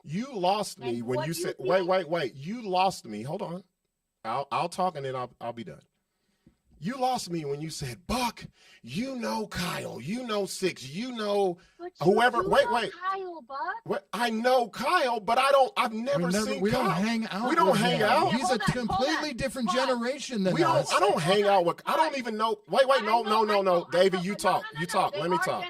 You lost me And when what you do you said, think? wait. You lost me. Hold on. I'll talk and then I'll be done. You lost me when you said, Buck, you know Kyle, you know Sixx, you know whoever. Wait. Kyle, Buck. What? I know Kyle, but I've never seen we Kyle. don't hang out. We don't with hang him. out. He's Hold a on, completely different generation than us. I don't hang out with. I don't even know. Wait. No. Davey, you talk. You talk. Let me talk.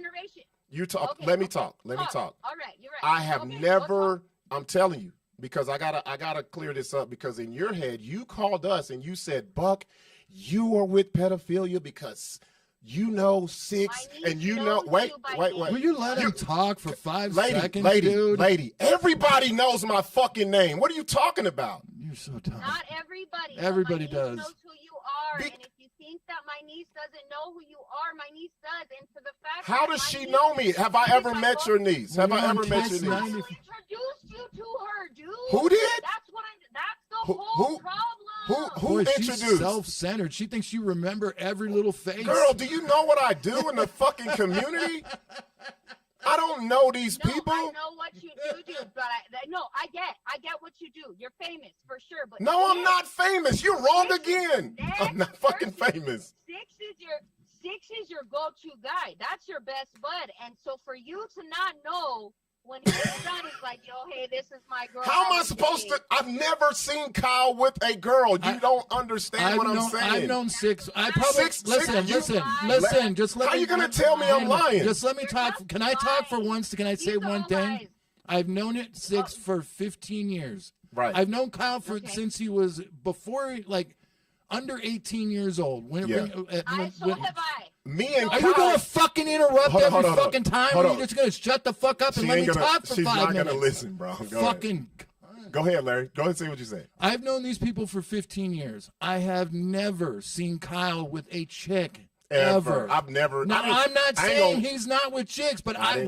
You talk. Let me talk. Let me talk. All right, you're right. I have never. I'm telling you, because I gotta clear this up, because in your head you called us and you said, Buck, you are with pedophilia because you know Sixx and you know. Wait. Will you let him talk for 5 seconds, dude? Lady, everybody knows my fucking name. What are you talking about? You're so dumb. Not everybody. Everybody but my does. niece knows who you are, and if you think that my niece doesn't know who you are, my niece does. And for the fact How that does my she niece know me? Have I ever met your niece? Have I ever met your Kiss niece? 90 who introduced you to her, dude? Who did? That's the whole problem. Who Boy, she's introduced? self-centered. She thinks you remember every little face. Girl, do you know what I do in the fucking community? I don't know these people. I know what you do, but I get what you do. You're famous for sure, but No, I'm not famous. You're wrong again. I'm not fucking famous. Sixx is your go-to guy. That's your best bud, and so for you to not know when his son is like, yo, hey, this is my girl. How am I supposed to? I've never seen Kyle with a girl. You don't understand what I'm saying. I've known Sixx. I probably Sixx, listen. Just let me. How you gonna tell me I'm lying? Just let me talk. Can I talk for once? Can I say one thing? I've known Sixx for 15 years. Right. I've known Kyle since he was under 18 years old. So have I. Me and Are Kyle. you going to fucking interrupt every fucking time? Or are you just going to shut the fuck up and let me talk for 5 minutes? She's not going to listen, bro. Go ahead, Larry. Go ahead and say what you say. I've known these people for 15 years. I have never seen Kyle with a chick. Ever. I've never. Now, I'm not saying he's not with chicks, but I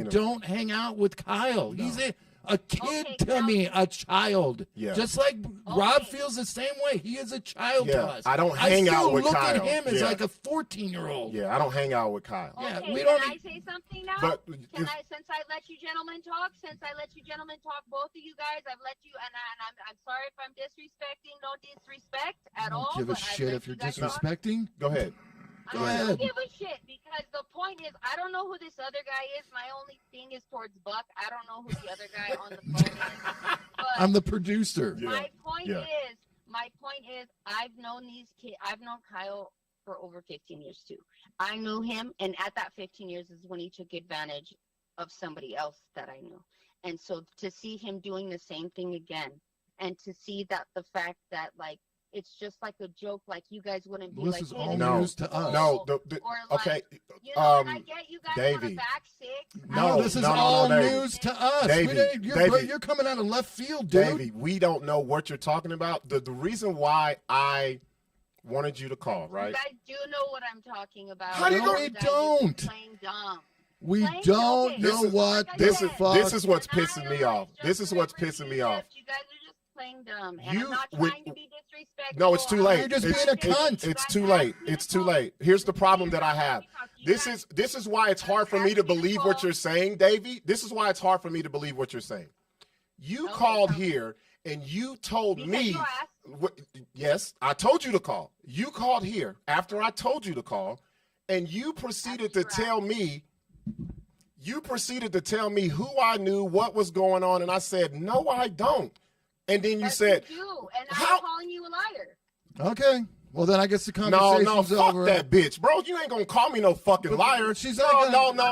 don't hang out with Kyle. No. He's a kid to me, a child. Yeah. Just like Rob feels the same way. He is a child to us. I don't hang out with Kyle. I still look at him as like a 14-year-old. Yeah, I don't hang out with Kyle. Okay, we don't. Can I say something now? Since I let you gentlemen talk, both of you guys, I've let you, and I'm sorry if I'm disrespecting. No disrespect at all. Give a shit if you're disrespecting. Go ahead. I don't give a shit, because the point is, I don't know who this other guy is. My only thing is towards Buck. I don't know who the other guy on the phone is. But I'm the producer. My point is, I've known these kids. I've known Kyle for over 15 years too. I knew him, and at that 15 years is when he took advantage of somebody else that I knew. And so to see him doing the same thing again, and to see that the fact that it's just like a joke. Like, you guys wouldn't be this like, is all news to us. No, okay. And I get you guys Davey. want to back Sixx. No, this is all news to us. Davey, You're coming out of left field, dude. Davey, we don't know what you're talking about. The reason why I wanted you to call, right? You guys do know what I'm talking about. How do you know we don't? Playing dumb. We don't know what this is what's pissing me off. This is what's pissing me off. You guys are just playing dumb, and I'm not trying to be disrespectful. No, it's too late. You're just being a cunt. It's too late. It's too late. Here's the problem that I have. This is why it's hard for me to believe what you're saying, Davey. This is why it's hard for me to believe what you're saying. You called here and you told me. Yes, I told you to call. You called here after I told you to call, and you proceeded to tell me. You proceeded to tell me who I knew, what was going on, and I said, no, I don't. And then you said, you do, and I'm calling you a liar. Okay. Well, then I guess the conversation's no, fuck over. that bitch, bro. You ain't gonna call me no fucking liar. She's no. not No.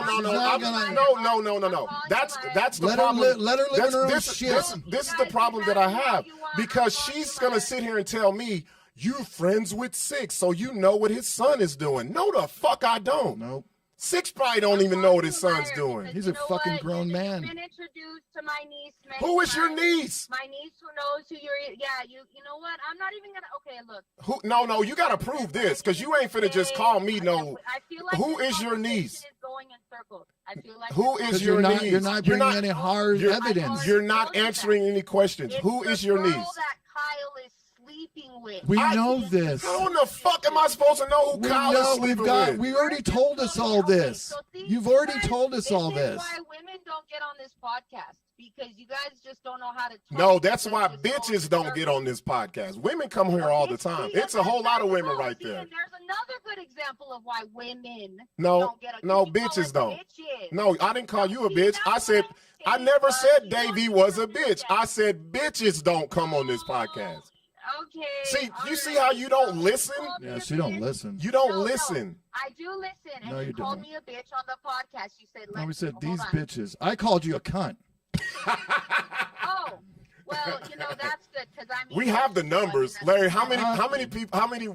That's the problem. Let her live in her own shit. This is the problem that I have, because she's gonna sit here and tell me, you friends with Sixx, so you know what his son is doing. No, the fuck I don't. Nope. Sixx probably don't even know what his son's doing. He's a fucking grown man. You've been introduced to my niece. Who is your niece? My niece who knows who you're. Yeah, you know what? I'm not even gonna. Okay, look. Who? No, you gotta prove this, because you ain't finna just call me no. I feel like who is your niece? Is going in circles. I feel like who is your niece? You're not bringing any hard evidence. You're not answering any questions. Who is your niece? That Kyle is sleeping with. We know this. How in the fuck am I supposed to know who Kyle is sleeping with? We already told us all this. You've already told us all this. This is why women don't get on this podcast, because you guys just don't know how to talk. No, that's why just bitches go don't get on this podcast. Women come here all the time. It's a whole lot of women right there. And there's another good example of why women No, don't get a no, you call bitches us don't. bitches. No, I didn't call you a See, bitch. I that's said, what I I'm never saying, said but you Davey don't was a do bitch. that. I said bitches don't come on this podcast. Okay. See, all you see right. how you don't So listen? call me Yeah, a she don't bitch. listen. You don't No, listen. I do listen. And No, you you called don't. me a bitch on the podcast. You said, No, we said hold these on. bitches. I called you a cunt. Oh, well, that's good because I mean We have the numbers, Larry. How many people? How many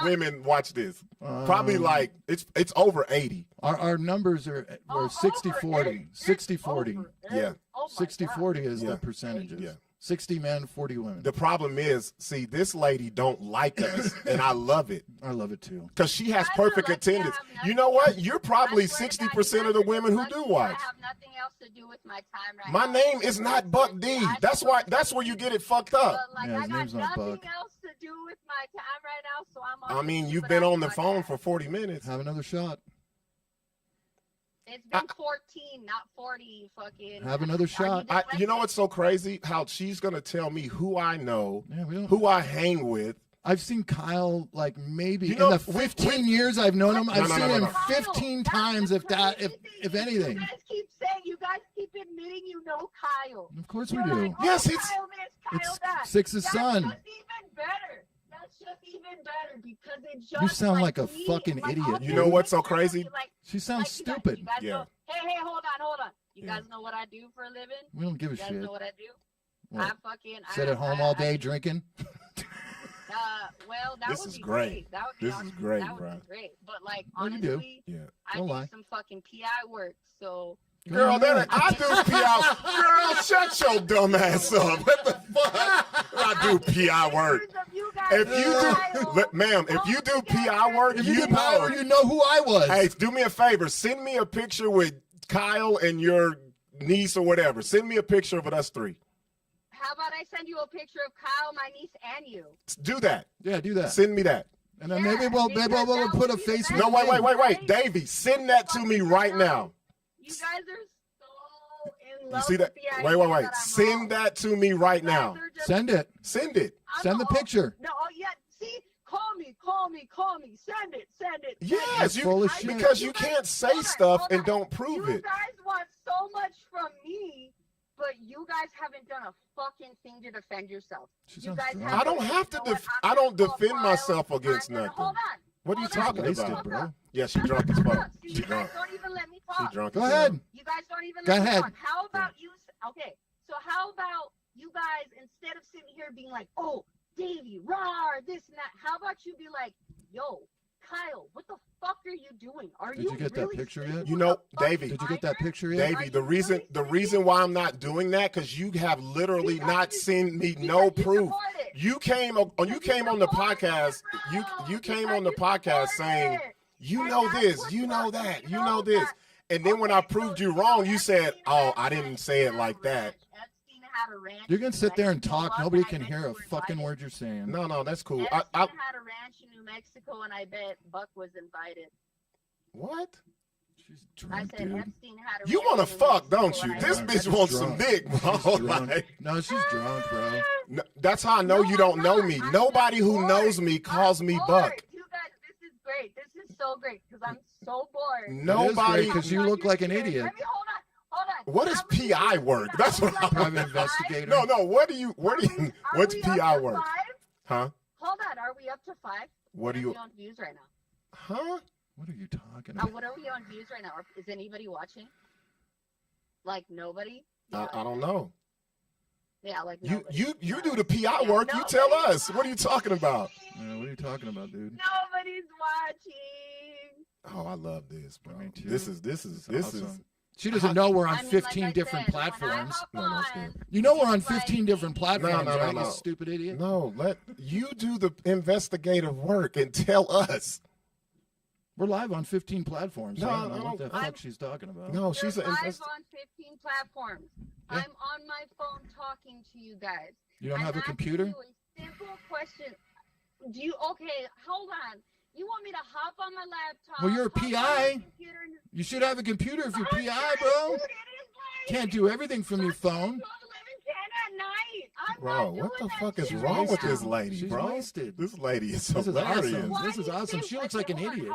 women watch this? Probably like it's over 80. Our numbers are 60-40. 60-40. Yeah. Oh my 60-40 is Yeah. the percentages. Yeah. 60 men, 40 women. The problem is, see, this lady don't like us, and I love it I love it too. because she has I perfect feel like you attendance. have You know what? nothing You're else- probably I swear to 60% God, of the you guys women are who lucky do I watch. have nothing else to do with my time right My now. name is not Buck D. That's why. That's where you get it fucked up. But like Yeah, I his got name's not nothing Buck. else to do with my time right now, so I'm on. I mean, this you've stupid been ass on the phone podcast. for 40 minutes. Have another shot. It's been 14, not 40. Fucking. Have another shot. You know what's so crazy? How she's gonna tell me who I know, Yeah, we don't. who I hang with. I've seen Kyle like maybe You know, in the 15 years I've known him. I've no, seen no, him no. 15 times, if anything. You guys keep saying, you guys keep admitting you know Kyle. Of course we You're do. like, oh, Yes, Kyle it's- this, Kyle It's that. Sixx's That's son. just even better. That's just even better because it just You sound like a me, fucking like, idiot, I'll dude. You know what's so crazy? Like, She sounds like you guys- stupid. You guys Yeah. know, hey, hold on. You Yeah. guys know what I do for a living? We don't give a You guys shit. know what I do? What? Sit I at home all day drinking. Well, that This would is be great. That would be This is awesome. great, That would bro. be great. But like What do you do? honestly, Yeah. I Don't do lie. some fucking PI work. So Girl, that I do PI. Girl, shut your dumb ass up. What the fuck? I do PI work. If you do, ma'am, if you do PI work, If you you know. you know who I was. Hey, do me a favor. Send me a picture with Kyle and your niece or whatever. Send me a picture of us three. How about I send you a picture of Kyle, my niece, and you? Do that. Yeah, do that. Send me that. And then Yeah, maybe we'll because we'll that put a would be the face. best. No, wait, Right. Davey, send that to me right now. You guys are so in You love see that? with the Wait, idea that I'm Send wrong. that to me right You guys now. are just- Send it. Send it. I'm Send the all- picture. No, yeah. See, call me. Send it. Yes, That's you, full of shit. because you You guys- can't say hold on, stuff hold and on. don't prove You it. guys want so much from me, but you guys haven't done a fucking thing to defend yourself. She You sounds guys drunk. I don't have to. You know what? I I'm don't gonna call defend Kyle. myself against I'm gonna- nothing. Hold on. What are you Hold on. talking Wasted, about? bro. Yeah, she drunk as fuck. See, She you guys drunk. don't even let me She talk. drunk. Go as ahead. hell. You guys don't even Go let me ahead. talk. How about you? Okay, so how about you guys, instead of sitting here being like, oh, Davey, rawr, this and that, how about you be like, yo, Kyle, what the fuck are you doing? Are Did you you get that really picture sleeping yet? You with know, a fucking Davey. Did you get that minor? picture yet? Davey, Are the you reason really the serious? reason why I'm not doing that because you have literally Because not you- sent me Because no you proof. support it. You came on Because the support podcast. it, bro. You came Because on the you podcast support saying it. you And know that's this, what's you know fucking- that, you you know know this, that. and then when I proved you wrong, you said, "Oh, I didn't say it like that." Epstein had a ranch You're gonna in sit there and Mexico, talk. and Nobody I can bet hear you a were fucking invited. word you're saying. No, that's cool. Epstein I had a ranch in New Mexico, and I bet Buck was invited. what? She's I drunk, said dude. Epstein had a You ranch want in to New fuck, Mexico, don't you? and I This bet- bitch She's wants some drunk. dick, bro. She's drunk. Like, No, she's drunk, bro. no, that's how I know No, you don't I'm know not. me. I'm Nobody who bored. knows me calls I'm me bored. Buck. You guys, this is great. This is so great because I'm so bored. Nobody. because you look like an idiot. Let me hold on. What is I'm listening PI to work? you. That's what Are we I'm- Private up to investigator. No. What do you? Are What's we up PI to work? 5? Huh? Hold on. Are we up to 5? What do are you? we on views right now? Huh? What are you talking about? What are we on views right now? Is anybody watching? Like nobody? I don't know. Yeah, like You nobody. you do the PI Yeah, work. You tell nobody. us. What are you talking about? Yeah, what are you talking about, dude? Nobody's watching. Oh, I love this, bro. Me too. This is Awesome. She doesn't know we're on I mean, 15 like I different said, when I platforms. hop No, that's on, good. You know we're on it's like 15 different platforms, No, right? no. You stupid idiot. no. Let you do the investigative work and tell us. We're live on 15 platforms. So No, I don't know what the no, fuck she's talking about. No, You're she's an live invest. on 15 platforms. Yeah. I'm on my phone talking to you guys. You don't I'm have a asking computer? You a simple question. Do you? Okay, hold on. You want me to hop on my laptop? Well, you're a hop on my PI. computer and- You should have a computer if you're I'm PI, trying, bro. dude, it is can't do everything from your phone. 12, 11, 10 at night. I'm Bro, not what doing the that fuck is shit wrong right with now. this lady, She's bro? wasted. This lady is This is hilarious. awesome. Why This is do you awesome. think- She looks like an hold on, idiot.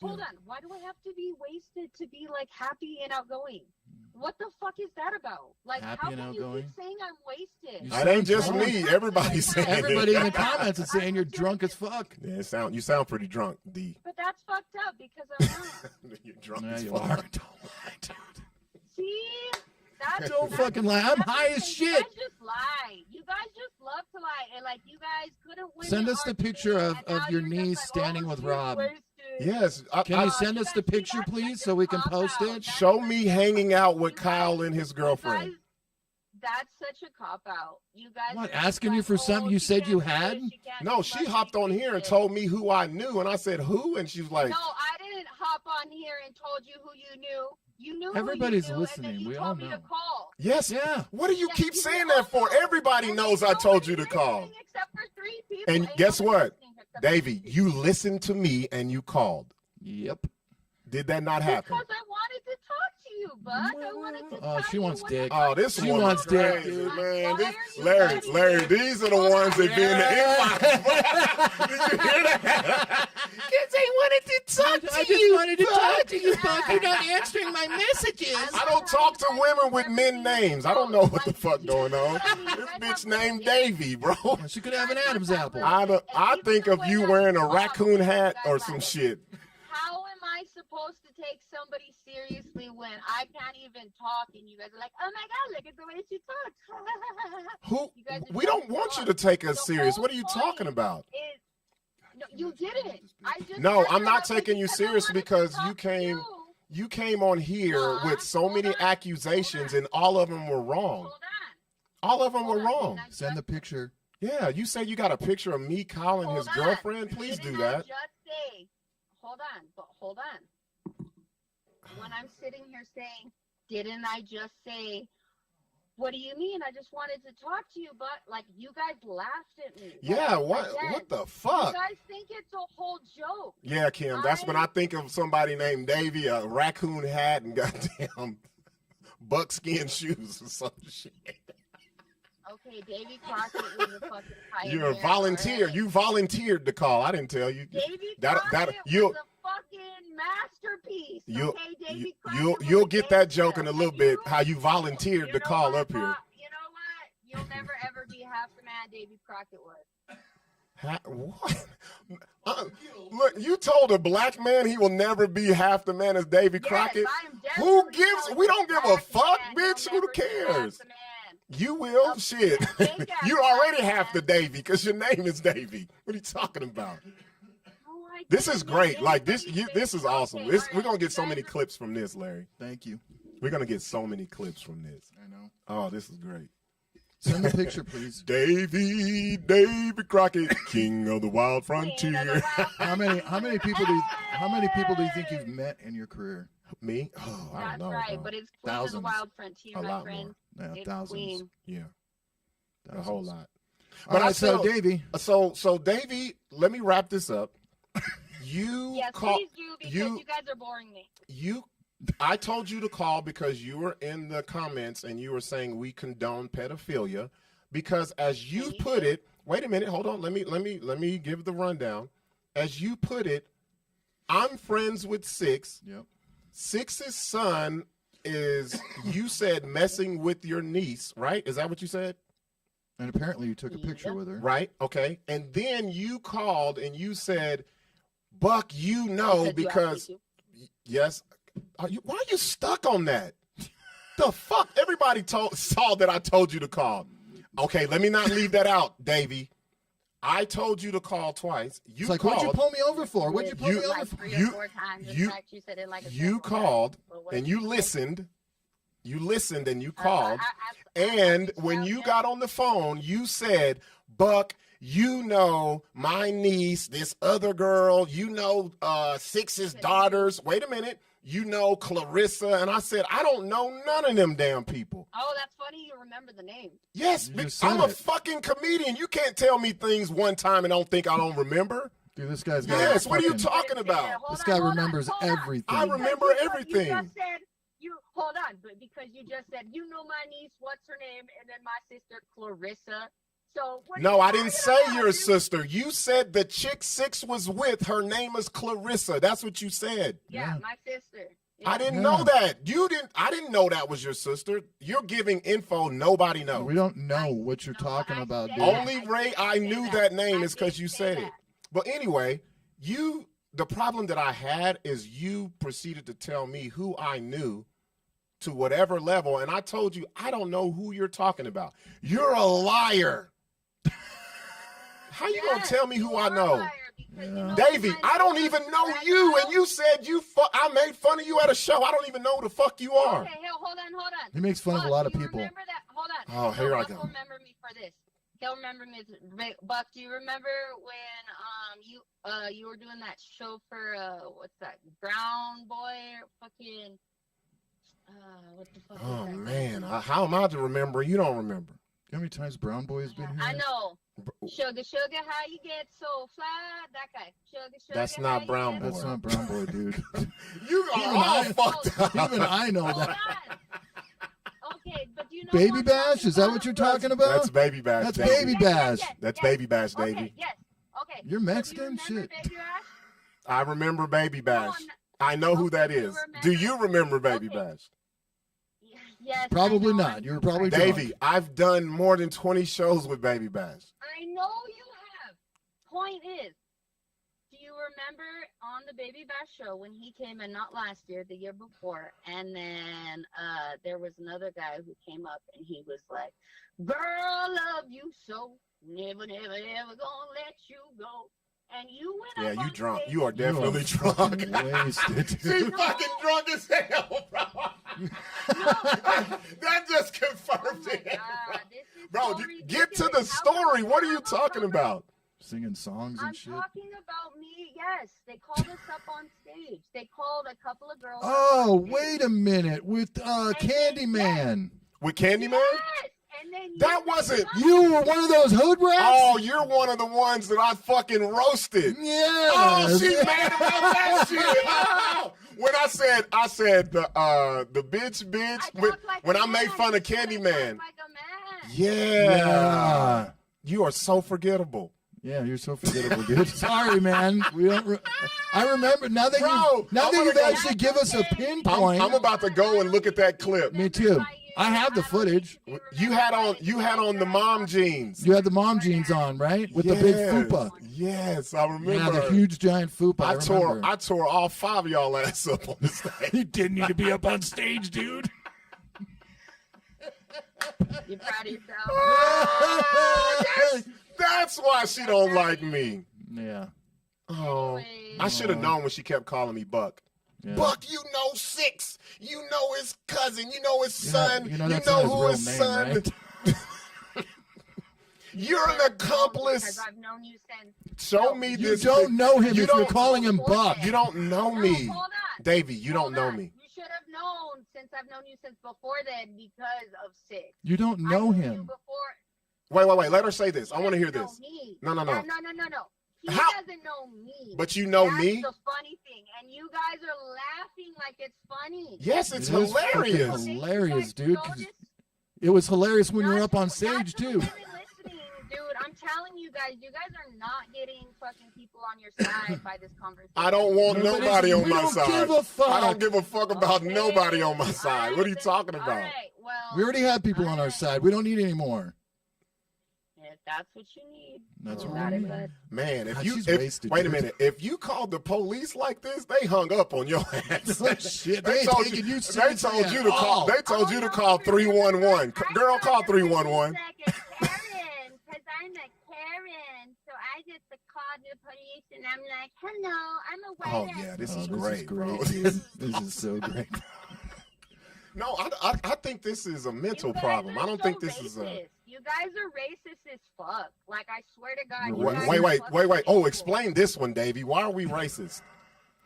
Hold on. Why do I have to be wasted to be like happy and outgoing? What the fuck is that about? Like, Happy how and can outgoing? you keep saying I'm wasted? You It ain't just drunk. me. Everybody's saying Everybody in the it. comments is saying you're drunk as fuck. Yeah, you sound pretty drunk, D. But that's fucked up because I'm not. You're drunk Yeah, as you fuck. are. Don't lie, dude. See? That's Don't that's- fucking lie. I'm that's high the as thing. You shit. guys just lie. You guys just love to lie. And like, you guys couldn't win. Send the us the argument, picture of and now your you're niece just like, standing oh, with she's Rob. wasted. Yes. Can you Oh, send you us the guys see, picture, that's please, such so a we can cop post out. it? That's Show such me a- hanging out with you Kyle guys- and his you girlfriend. guys- That's such a cop out. You guys What, are just asking you like, for something oh, you she said can't you do had? this, she can't No, do she that, hopped she's on here and wasted. told me who I knew, and I said, who? And she was like, No, I didn't hop on here and told you who you knew. You knew Everybody's who you knew, listening. And then you We told all me know. to call. yes. Yeah. What do you Yeah, keep you saying all that for? know. Everybody And knows I ain't told you to nobody call. listening Except for 3 people. And Ain't guess nobody what? listening except for Davey, 3 you people. listened to me and you called. Yep. Did that not happen? Because I wanted to talk to you, Buck. I wanted to Oh, tell she you wants what dick. the Oh, fuck this you one wants is dick, crazy, dude. man. Why This, are you Larry, letting Larry, me- these are the ones that be in the inbox. Did you hear that? Kids ain't wanted to talk to I just you. wanted to talk to you, Yeah. Buck. You're not answering my messages. I don't talk to women with men names. I don't know what the fuck going on. This bitch named Davy, bro. She could have an Adam's apple. I think of you wearing a raccoon hat or some shit. How am I supposed to take somebody seriously when I can't even talk and you guys are like, oh my god, look at the way she talks. Who? You guys are We don't just want you drunk. to take us The serious. whole What are you point talking about? is- no, you didn't. I just No, said I'm that not was taking you because I serious wanted to because you talk to came. you. You came on here with so many accusations, and all of them were wrong. Hold on. All of them were Hold on. wrong. Didn't I Send the just- picture. Yeah, you say you got a picture of me calling his Hold on. girlfriend. Please Didn't do I that. just say, hold on. When I'm sitting here saying, didn't I just say, what do you mean? I just wanted to talk to you, but like you guys laughed at me. Yeah, Like, what? again, What the You fuck? guys think it's a whole joke. Yeah, Kim, that's when I think of somebody named Davy, a raccoon hat, and goddamn buckskin shoes or some shit. Okay, Davy Crockett was a fucking pioneer. You're a volunteer. alright? You volunteered to call. I didn't tell you. Davy that- Crockett you'll- was a fucking masterpiece. You'll Okay, Davy Crockett you'll was you'll a get that joke gangster. in a little And bit. you- How you volunteered you to know call what, up here. Bob? You know what? You'll never ever be half the man Davy Crockett was. What? Look, you told a black man he will never be half the man as Davy Crockett. Yes, I'm Who definitely gives? telling We you, don't give a black fuck, man, bitch. you'll Who never be half cares? the man. You will. A Shit. big ass You already black half the man. Davy because your name is Davy. What are you talking about? Oh, I This didn't is know great. Like this. anybody This is said- awesome. Okay, This, all we're gonna right, get so you many guys are- clips from this, Larry. Thank you. We're gonna get so many clips from this. I know. Oh, this is great. Send the picture, please. Davy Crockett, king of the wild frontier. How many people do you think you've met in your career? Me? Oh, I That's don't know. right, bro. but it's Queen of Thousands. the Wild Frontier, A my lot friend. Yeah, It's thousands. Queen. Yeah, a Thousands. whole lot. All But I right, so still- Davey, So Davy, let me wrap this up. You Yes, call please do because you- you guys are boring me. I told you to call because you were in the comments and you were saying we condone pedophilia because as you put it, wait a minute, hold on, let me give the rundown. As you put it, I'm friends with Sixx. yep. Sixx's son is, you said, messing with your niece, right? Is that what you said? And apparently you took a picture with her. Right. Okay. And then you called and you said, Buck, you I know, said you because asked me to. yes. Why are you stuck on that? The fuck? Everybody saw that I told you to call. Okay, let me not leave that out, Davey. I told you to call twice. You It's like, called. what'd you pull me over for? What'd you pull me over Like for? 3 or 4 times. In you- fact, you said it like a You several called times, but what and did you say? listened. You listened and you I- called. I And just when found you it. got on the phone, you said, Buck, you know my niece, this other girl, you know Sixx's daughters. Wait a minute. You know Clarissa. And I said, I don't know none of them damn people. Oh, that's funny. You remember the name. Yes, You just I'm said a it. fucking comedian. You can't tell me things one time and don't think I don't remember. Dude, this guy's got Yes, what are you fucking- talking about? Hold This on, guy hold on, remembers hold on. everything. I remember Because everything. You just said, hold on, but because you just said, you know my niece, what's her name? And then my sister, Clarissa. So no, I didn't say your sister. You said the chick Sixx was with, her name is Clarissa. That's what you said. Yeah, my sister. Yeah. I didn't know that. I didn't know that was your sister. You're giving info nobody knows. We don't know what you're talking about, dude. Only Ray I knew that name is because you said it. But anyway, the problem that I had is you proceeded to tell me who I knew to whatever level, and I told you I don't know who you're talking about. You're a liar. How you gonna tell me who I know? Davey, I don't even know you, and you said I made fun of you at a show. I don't even know who the fuck you are. Okay, hold on. He makes fun of a lot of Do you people. remember that? Hold on. Oh, here I go. He'll remember me for this. He'll remember me. Buck, do you remember when you were doing that show for what's that, Brown Boy or fucking what the fuck? Oh is that? man, how am I to remember? You don't remember. How many times Brown Boy has been here? I know. Sugar, how you get so fly? That guy. Sugar. That's not how you Brown get- Boy. That's not Brown Boy, dude. You are all fucked up. Even I know Hold that. on. Okay, but do you know Baby what I'm Bash? talking Is that about? what you're talking about? That's Baby Bash. That's Davey. Baby Bash. That's Baby Bash, Davey. Okay, yes. Okay. You're So do you Mexican? remember Shit. Baby Bash? I remember Baby Bash. I'm not- I know who that Okay, you is. remember- Do you remember Baby Okay. Bash? Yes. Probably I know, not. You were probably Davey, drunk. I've done more than 20 shows with Baby Bash. I know you have. Point is, do you remember on the Baby Bash show when he came in, not last year, the year before, and then there was another guy who came up and he was like, girl, I love you so, never, never, ever gonna let you go. And you went Yeah, up you on drunk. stage- You are definitely drunk. Fucking wasted, She's dude. fucking drunk as hell, bro. That just confirms Oh my it. God, this is Bro, so get to the ridiculous. How story. come What are you you have a talking fucking- about? Singing songs I'm and shit. talking about me. Yes, they called us up on stage. They called a couple of girls. Oh, up on wait stage. a minute. With Candyman. With Candyman? Yes, and then That you wasn't- made You were one of those hood rats? Oh, you're one of the ones that I fucking roasted. Yeah. Oh, she's mad about that shit. Oh. When I said the bitch I when, talk like when a I made man. fun of You said I talk Candyman. like a man. Yeah. You are so forgettable. Yeah, you're so forgettable, dude. Sorry, man. We don't. I remember now that Bro, now I'm that gonna you've go- actually give us a pinpoint. I'm about to go and look at that clip. Me too. I have the footage. You had on the mom jeans. You had the mom jeans on, right? With the big Yes. fupa. Yes, I remember. Yeah, the huge giant fupa. I tore all 5 of y'all ass up on the stage. You didn't need to be up on stage, dude. You proud of yourself? Yes, that's why she don't like me. Yeah. Oh, I should have known when she kept calling me Buck. Yeah. Buck, you know Sixx. You know his cousin. You know his son. You know that's not his who real his name, son. right? You're an accomplice. Because I've known you since. Show me You this. don't know him You if you're don't- calling him Buck. You don't know No, me, hold on. Davey. You don't Hold know on. me. You should have known since I've known you since before then because of Sixx. You don't I know knew you him. before. Wait. Let her say this. I want to hear He doesn't this. know me. No. No. He How- doesn't know me. But you know That's me. the funny thing. And you guys are laughing like it's funny. Yes, it's It is hilarious. fucking hilarious, You dude. guys 'cause notice- It was hilarious when you were Not up on the- stage not the too. women listening, dude. I'm telling you guys are not getting fucking people on your side by this conversation. I don't want Nobody- nobody on we my don't side. give a fuck. I don't give a fuck about Okay. nobody on my side. Alright, What are you then- talking about? Alright, well, We already have people on our alright. side. We don't need any more. If that's what you need. That's you what got we it, need. bud. Man, God, she's wasted, wait a dude. minute. If you called the police like this, they hung up on your ass. Oh, shit. They ain't told taking you They seriously told at you to call. all. They told you to call 311. Girl, call 311. Karen, because I'm a Karen, so I just called the police and I'm like, hello, I'm a Oh waiter. yeah, this Oh, is great, bro. dude. This is so great. No, I think this is a mental You guys problem. are I don't so think this is a. racist. You guys are racist as fuck. Like, I swear to God. you Wait, guys wait, are wait, fucking wait, wait. Oh, hateful. explain this one, Davey. Why are we racist?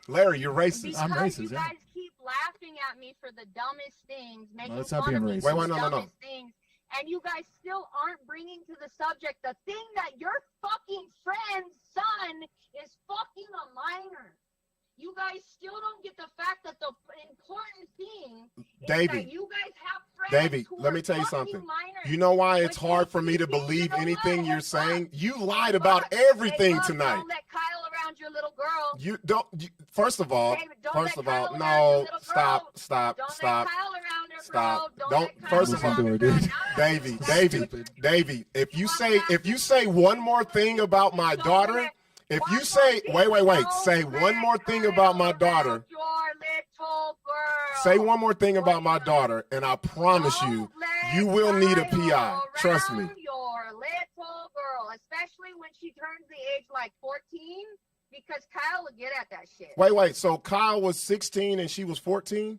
Larry, you're racist. Because I'm racist, you yeah. guys keep laughing at me for the dumbest things, making that's not fun of being me racist. for Wait, the no. dumbest things, and you guys still aren't bringing to the subject the thing that your fucking friend's son is fucking a minor. you guys still don't get the fact that the important thing is Davey, that you guys have friends. Davey, who let are me tell you fucking something. minors. You know why it's But hard for me to you believe know anything what? you're Hey, saying? Buck. You lied Hey, about Buck. everything Hey, Buck, tonight. Don't let Kyle around your little girl. You don't. First of all, David, don't let Kyle around your no, little stop, girl. stop, Don't stop. let Kyle around her, Stop. girl. Don't- let Kyle first of around all- her, Listen to her, girl. dude. Now Davey, that's Davey, stupid. Davey, if you say one more thing about my daughter, if you say wait, say one more thing about my daughter. Your little girl. Say one more thing about my daughter, and I promise you, Don't let you will need a Kyle PI. Trust me. around your little girl, especially when she turns the age like 14, because Kyle will get at that shit. Wait. So Kyle was 16 and she was 14?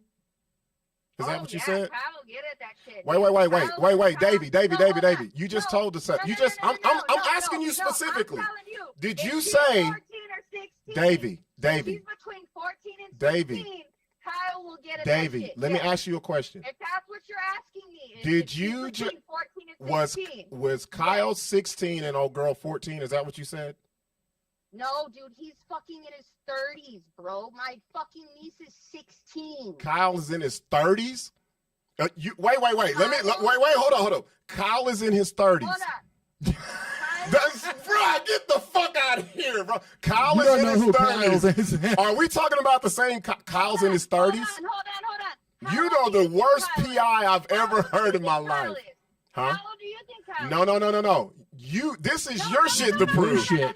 Is that Oh, what you yeah, said? Kyle will get at that shit. Wait, Davey, Kyle- You just No, told us. no, You no, just. no, I'm no, asking you no, specifically. I'm telling you, Did if you she's say, 14 or 16, Davey, She's between 14 and 16. Davey, Kyle will get at Davey? that shit. Let me Yes. ask you a question. If that's what you're asking me, Did if she's you between 14 and Was 16. Kyle 16 and old girl 14? Is that what you said? No, dude, he's fucking in his 30s, bro. My fucking niece is 16. Kyle is in his 30s. Wait. Hold on. Kyle is in his 30s. Hold on. Bro, get the fuck out of here, bro. Kyle You is don't in know his who Kyle's 30s. is. Are we talking about the same Kyle's in his 30s? Hold on. You How know old the do you think worst Kyle is? PI I've How ever old do you heard in my think Kyle life. is? Huh? How old do you think Kyle is? No. This is your shit to prove. No, don't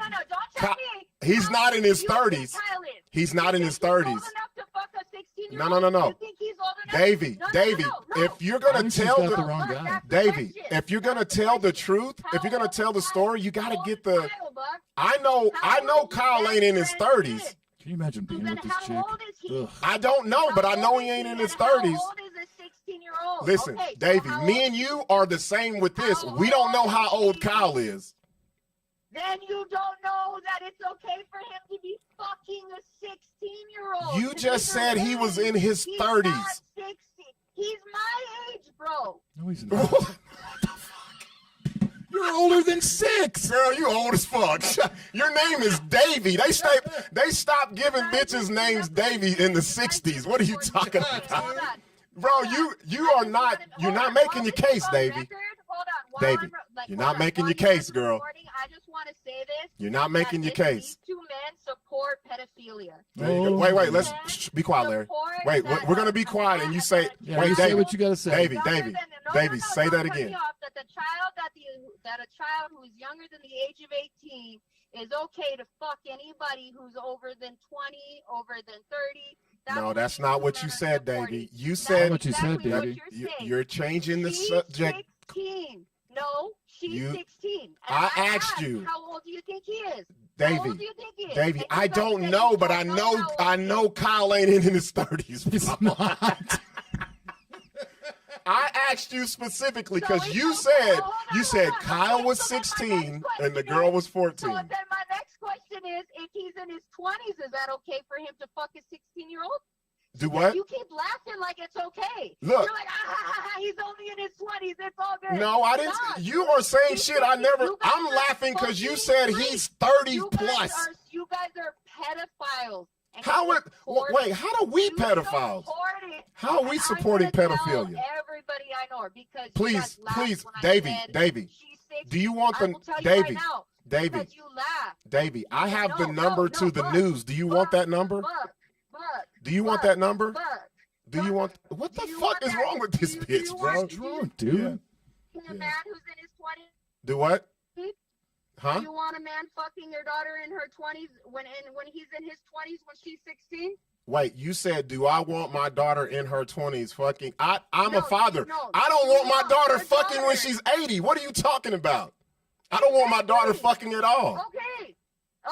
tell me. He's How not in old his do you think 30s. Kyle is? He's not in his You think 30s. he's old enough to fuck a 16-year-old? No. You think he's old enough? Davey, No, if you're I gonna think she's tell got the the wrong guy. That's the Davey, question. if you're gonna That's the tell the question. truth, if you're gonna How tell the old is story, you gotta Kyle? get the. Kyle, Buck? I know How old is Kyle that ain't in his friend's 30s. kid? Can you imagine So being then with this how chick? old is he? Ugh. I don't know, but I know he ain't in his 30s. How old is a 16-year-old? Listen, Okay, so Davey, how me old- and you are the same with this. How We don't know how old old is Kyle he? is. Then you don't know that it's okay for him to be fucking a 16-year-old. You just said he was in his He's 30s. not 60. He's my age, bro. No, he's not. You're older than 6. Girl, you old as fuck. Your name is Davey. They stopped giving bitches names Davey in the 60s. What are you talking Hold about? on. Bro, you're not making your case, Davey. Davey, you're not making your case, girl. I just want to say this. You're not making your case. These two men support pedophilia. There you go. Wait, let's be quiet, Larry. Wait, we're gonna be quiet, and you say, Yeah, wait, you say Davey, what you gotta say. Davey, Davey, say that don't cut again. me off, that a child who is younger than the age of 18 is okay to fuck anybody who's over than 20, over than 30. No, that's not what you said, Davey. You That's said what you said, exactly what Davey. you're saying. you're changing the She's subject. 16. No, she's You- 16. And I asked you. How old do you think he is? Davey, How old do you think he is? Davey, And you I guys don't said know, you but don't I know know Kyle ain't in his 30s. He's bro. not. I asked you specifically So because it's you okay. said Hold on. Kyle Okay, was so then my 16 next and the question girl is- was 14. So then my next question is, if he's in his 20s, is that okay for him to fuck a 16-year-old? Do what? You keep laughing like it's okay. Look. You're like, he's only in his 20s. It's all good. No, I didn't. Stop. You are saying You shit I think never. you guys I'm are laughing because you fucking said freaks. he's 30 You plus. You guys are pedophiles. And How you it? support Wait, how do we You pedophiles? support it. How are we And supporting I'm gonna pedophilia? Tell everybody I know because Please, you guys laughed please, when I Davey, said Davey, she's 16. do you want I the will tell you Davey, right now, Davey, because you laughed. Davey? I have the No, number no, to the Buck, news. Do you want that number? Buck, Do you want Buck, that number? Buck. Do you want? What the Do you fuck want is that? wrong with this Do bitch, you bro? want- Drunk, dude. Yeah. A man who's in his 20s. Do what? Huh? Do you want a man fucking your daughter in her 20s when he's in his 20s when she's 16? Wait, you said, do I want my daughter in her 20s fucking? I'm No, a father. no, I don't want my no, daughter your fucking when daughter. she's 80. What are you talking about? I don't want my daughter fucking at all.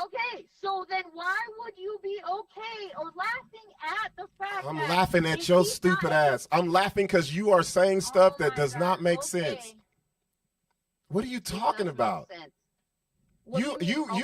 Okay. So then why would you be okay or laughing at the fact I'm that laughing at if your he's stupid not- ass. I'm laughing because you are saying stuff Oh that my does God, not make okay. sense. What are you It does talking make about? sense. What do You mean? you Okay.